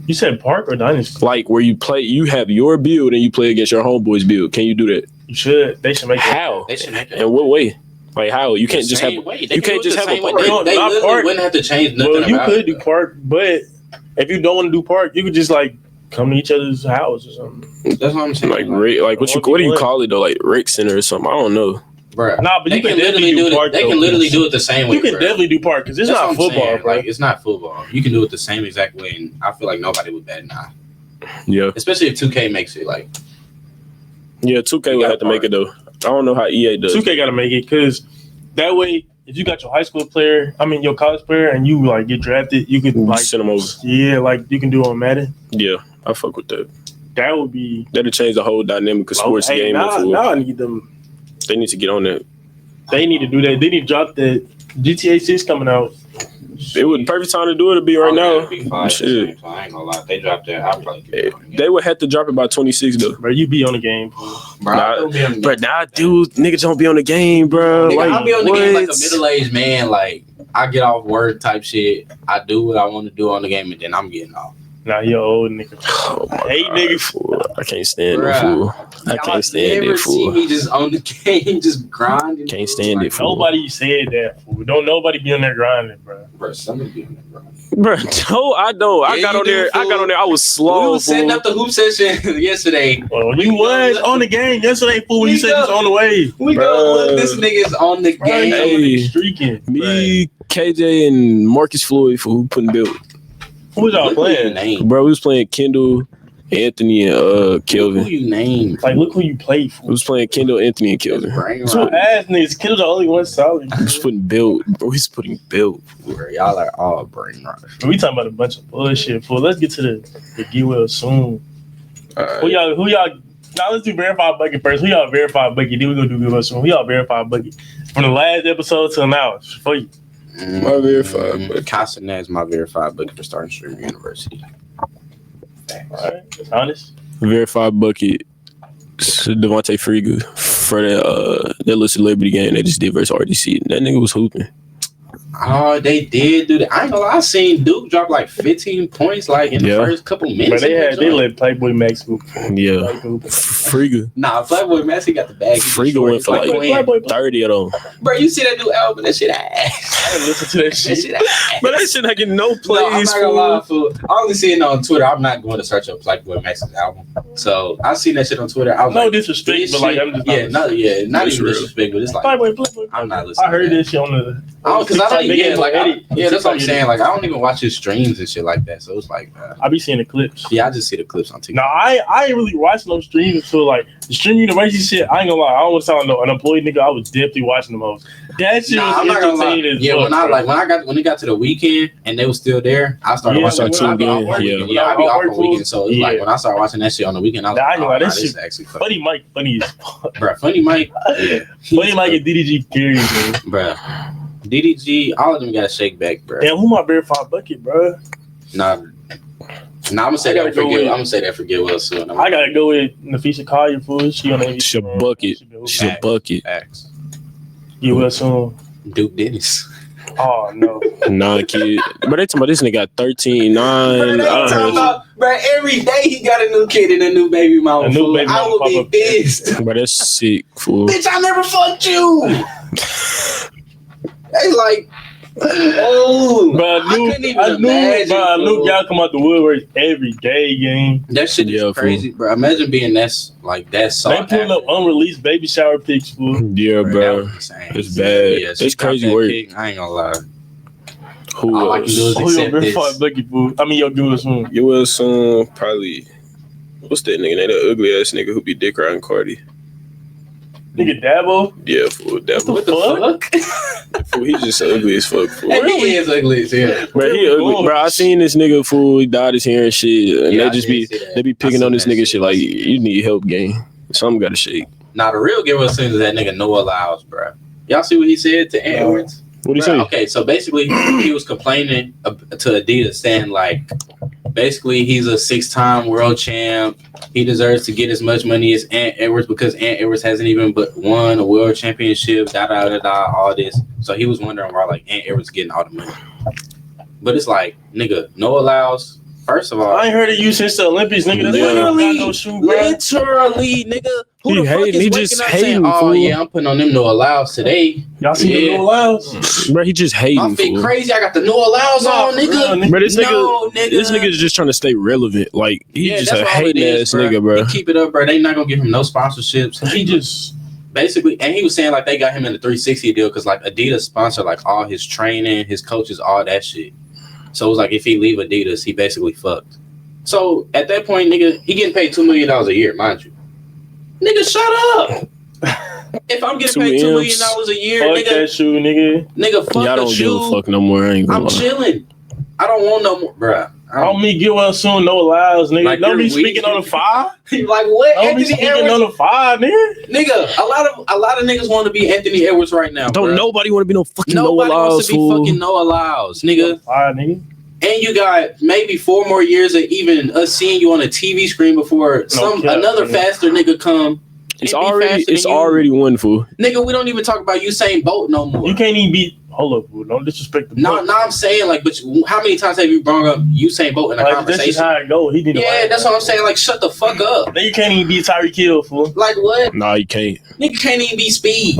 You said park or Dynasty? Like where you have your build and you play against your homeboys build. Can you do that? You should. They should make it. How? They should make it. In what way? Like how? You can't just have. You can't just have a park. They literally wouldn't have to change nothing. Well, you could do park, but if you don't want to do park, you could just like come to each other's house or something. That's what I'm saying. Like what do you call it though? Like Rec Center or something? I don't know. Bruh. Nah, but you can literally do park. They can literally do it the same way. You can definitely do park because it's not football, bro. Like it's not football. You can do it the same exact way, and I feel like nobody would bat an eye. Yeah. Especially if 2K makes it like. Yeah, 2K would have to make it though. I don't know how EA does. 2K got to make it because that way, if you got your high school player, your college player, and you like get drafted, you could like send them over. Yeah, like you can do it on Madden. Yeah, I fuck with that. That would be. That'll change the whole dynamic of sports game. Now I need them. They need to get on that. They need to do that. They need to drop the GTA 6 coming out. It would perfect time to do it to be right now. Shit. I ain't gonna lie. If they dropped that, I'd probably get it on the game. They would have to drop it by 26 though. Bro, you be on the game. Dude, niggas don't be on the game, bro. Nigga, like, I'll be on the game like a middle-aged man. Like, I get off work type shit. I do what I want to do on the game, and then I'm getting off. Nah, you're old nigga. I hate niggas. I can't stand that fool. I can't stand that fool. See me just on the game, just grinding. Can't stand it, fool. Nobody said that, fool. Don't nobody be on there grinding, bro. Bro, somebody be on there grinding. Bro, no, I don't. I got on there. I was slow. We was setting up the hoop session yesterday. Well, you was on the game yesterday, fool. You said you was on the way. We go, look, this nigga's on the game. Hey, streaking. Me, KJ, and Marcus Floyd, fool, putting build. Who was y'all playing? Bro, we was playing Kendall, Anthony, and Kelvin. Who you named? Like, look who you played for. We was playing Kendall, Anthony, and Kelvin. So ass niggas. Kendall's the only one solid. We was putting build. Bro, he's putting build. Y'all are all brain rot. We talking about a bunch of bullshit, fool. Let's get to the get well soon. Right. Who y'all? Now let's do verified bucket first. Who y'all verified bucket? Then we gonna do get well soon. Who y'all verified bucket from the last episode till now? For you. My verified bucket. Castanet is my verified bucket for starting streaming university. Alright, honest. Verified bucket. Devontae Friga for that little celebrity game they just did versus RDC. That nigga was hooping. Oh, they did do that. I ain't gonna lie, I seen Duke drop like 15 points like in the first couple minutes. But they let Playboy Max hoop. Yeah. Friga. Nah, Playboy Max, he got the bag. Friga went for like 30 of them. Bro, you see that new album? That shit ass. I didn't listen to that shit. But that shit not getting no plays. No, I'm not gonna lie, fool. I only see it on Twitter. I'm not going to search up Playboy Max's album. So I seen that shit on Twitter. I was no disrespect, but like I'm just not even disrespect, but it's like Playboy. I'm not listening. I heard this shit on the Because I don't even that's what I'm saying. edit. Like I don't even watch his streams and shit like that. So it's like I be seeing the clips. Yeah, I just see the clips on TikTok. No, I ain't really watching those streams until like the Stream University shit. I ain't gonna lie, I don't want to sound like an unemployed nigga. I was definitely watching the most. That shit was I'm not gonna lie. Yeah, when it got to the weekend and they was still there, I started watching too again. I be off the weekend. So it's like when I started watching that shit on the weekend, I was like, this shit actually Funny Mike, funny as fuck. Bruh, Funny Mike, yeah. Funny Mike and DDG curious, man. Bruh. DDG, all of them got to shake back, bro. Damn, who my verified bucket, bro? Nah, I'm gonna say that. I'm gonna say that. Forget Will soon. I gotta go with Nafisa Collier, fool. She on the She's a bucket. She's a bucket. You Will soon. Duke Dennis. Oh no. Nah, kid. But they talking about this nigga got 13, 9. Bro, every day he got a new kid and a new baby mama. I would be pissed. But that's sick, fool. Bitch, I never fucked you. They like, oh, bro, I knew y'all come out the woodwork every day, gang. That shit is crazy, bro. Imagine being that soft. They pulling up unreleased baby shower pics, fool. Yeah, bro. It's bad. Yeah, it's crazy work. I ain't gonna lie. Who else? Your dude soon. You will soon, probably. What's that nigga name? That ugly ass nigga who be dick riding Cardi. Nigga Dabo? Yeah, fool. Dabo. What the fuck? Fool, he just ugly as fuck, fool. And he is ugly as hell. Bro, he ugly. Bro, I seen this nigga, fool. He dyed his hair and shit. And they be picking on this nigga shit like, you need help, gang. Something gotta shake. Nah, the real give us is that nigga Noah Lyles, bro. Y'all see what he said to Ant Edwards? What did he say? Okay, so basically, he was complaining to Adidas, saying like, basically, he's a 6-time world champ. He deserves to get as much money as Ant Edwards because Ant Edwards hasn't even but won a world championship. All this. So he was wondering why like Ant Edwards getting all the money. But it's like, nigga, Noah Lyles. First of all, I ain't heard of you since the Olympics, nigga. Literally, nigga. Who the fuck is waking up saying, "Oh yeah, I'm putting on them Noah Lyles today"? Y'all see the Noah Lyles? Bro, he just hating. I feel crazy. I got the Noah Lyles on, nigga. Bro, this nigga is just trying to stay relevant. Like he's just a hating ass nigga, bro. Keep it up, bro. They not gonna give him no sponsorships. He just basically, and he was saying like they got him in the 360 deal because like Adidas sponsor like all his training, his coaches, all that shit. So it was like if he leave Adidas, he basically fucked. So at that point, nigga, he getting paid $2 million a year, mind you. Nigga, shut up. If I'm getting paid $2 million a year, fuck nigga, that shoe, nigga. Fuck y'all don't give a fuck no more. I'm chilling. I don't want no more, bruh. On me, get well soon, Noah Lyles, nigga. Like don't be speaking on the 5. Like what? Don't be speaking on the 5, nigga. Nigga, a lot of niggas want to be Anthony Edwards right now. Don't nobody want to be no fucking Noah Lyles. Nobody wants to be fucking Noah Lyles, nigga. 5, nigga. And you got maybe 4 more years of even us seeing you on a TV screen before another faster nigga come. It's already one, fool. Nigga, we don't even talk about Usain Bolt no more. You can't even beat. Hold up, fool. Don't disrespect the. No, I'm saying like, but how many times have you brought up Usain Bolt in a conversation? This is how it go. He didn't. Yeah, that's what I'm saying. Like, shut the fuck up. Nigga, you can't even beat Tyreek Hill, fool. Like what? Nah, you can't. Nigga can't even beat Speed.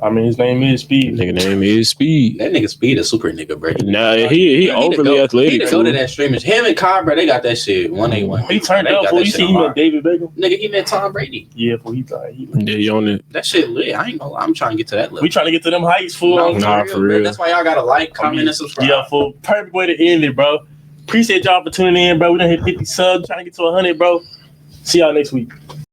I mean, his name is Speed. Nigga name is Speed. That nigga Speed a super nigga, bro. Nah, he overly athletic. He to go to that streamers. Him and Cobb, bro, they got that shit 181. He turned out, fool. You see he met David Beckham? Nigga, he met Tom Brady. Yeah, fool. He thought he on it. That shit lit. I ain't gonna lie. I'm trying to get to that level. We trying to get to them heights, fool. Nah, for real. That's why y'all gotta like, comment, and subscribe. Yeah, fool. Perfect way to end it, bro. Appreciate y'all for tuning in, bro. We done hit 50 subs. Trying to get to 100, bro. See y'all next week.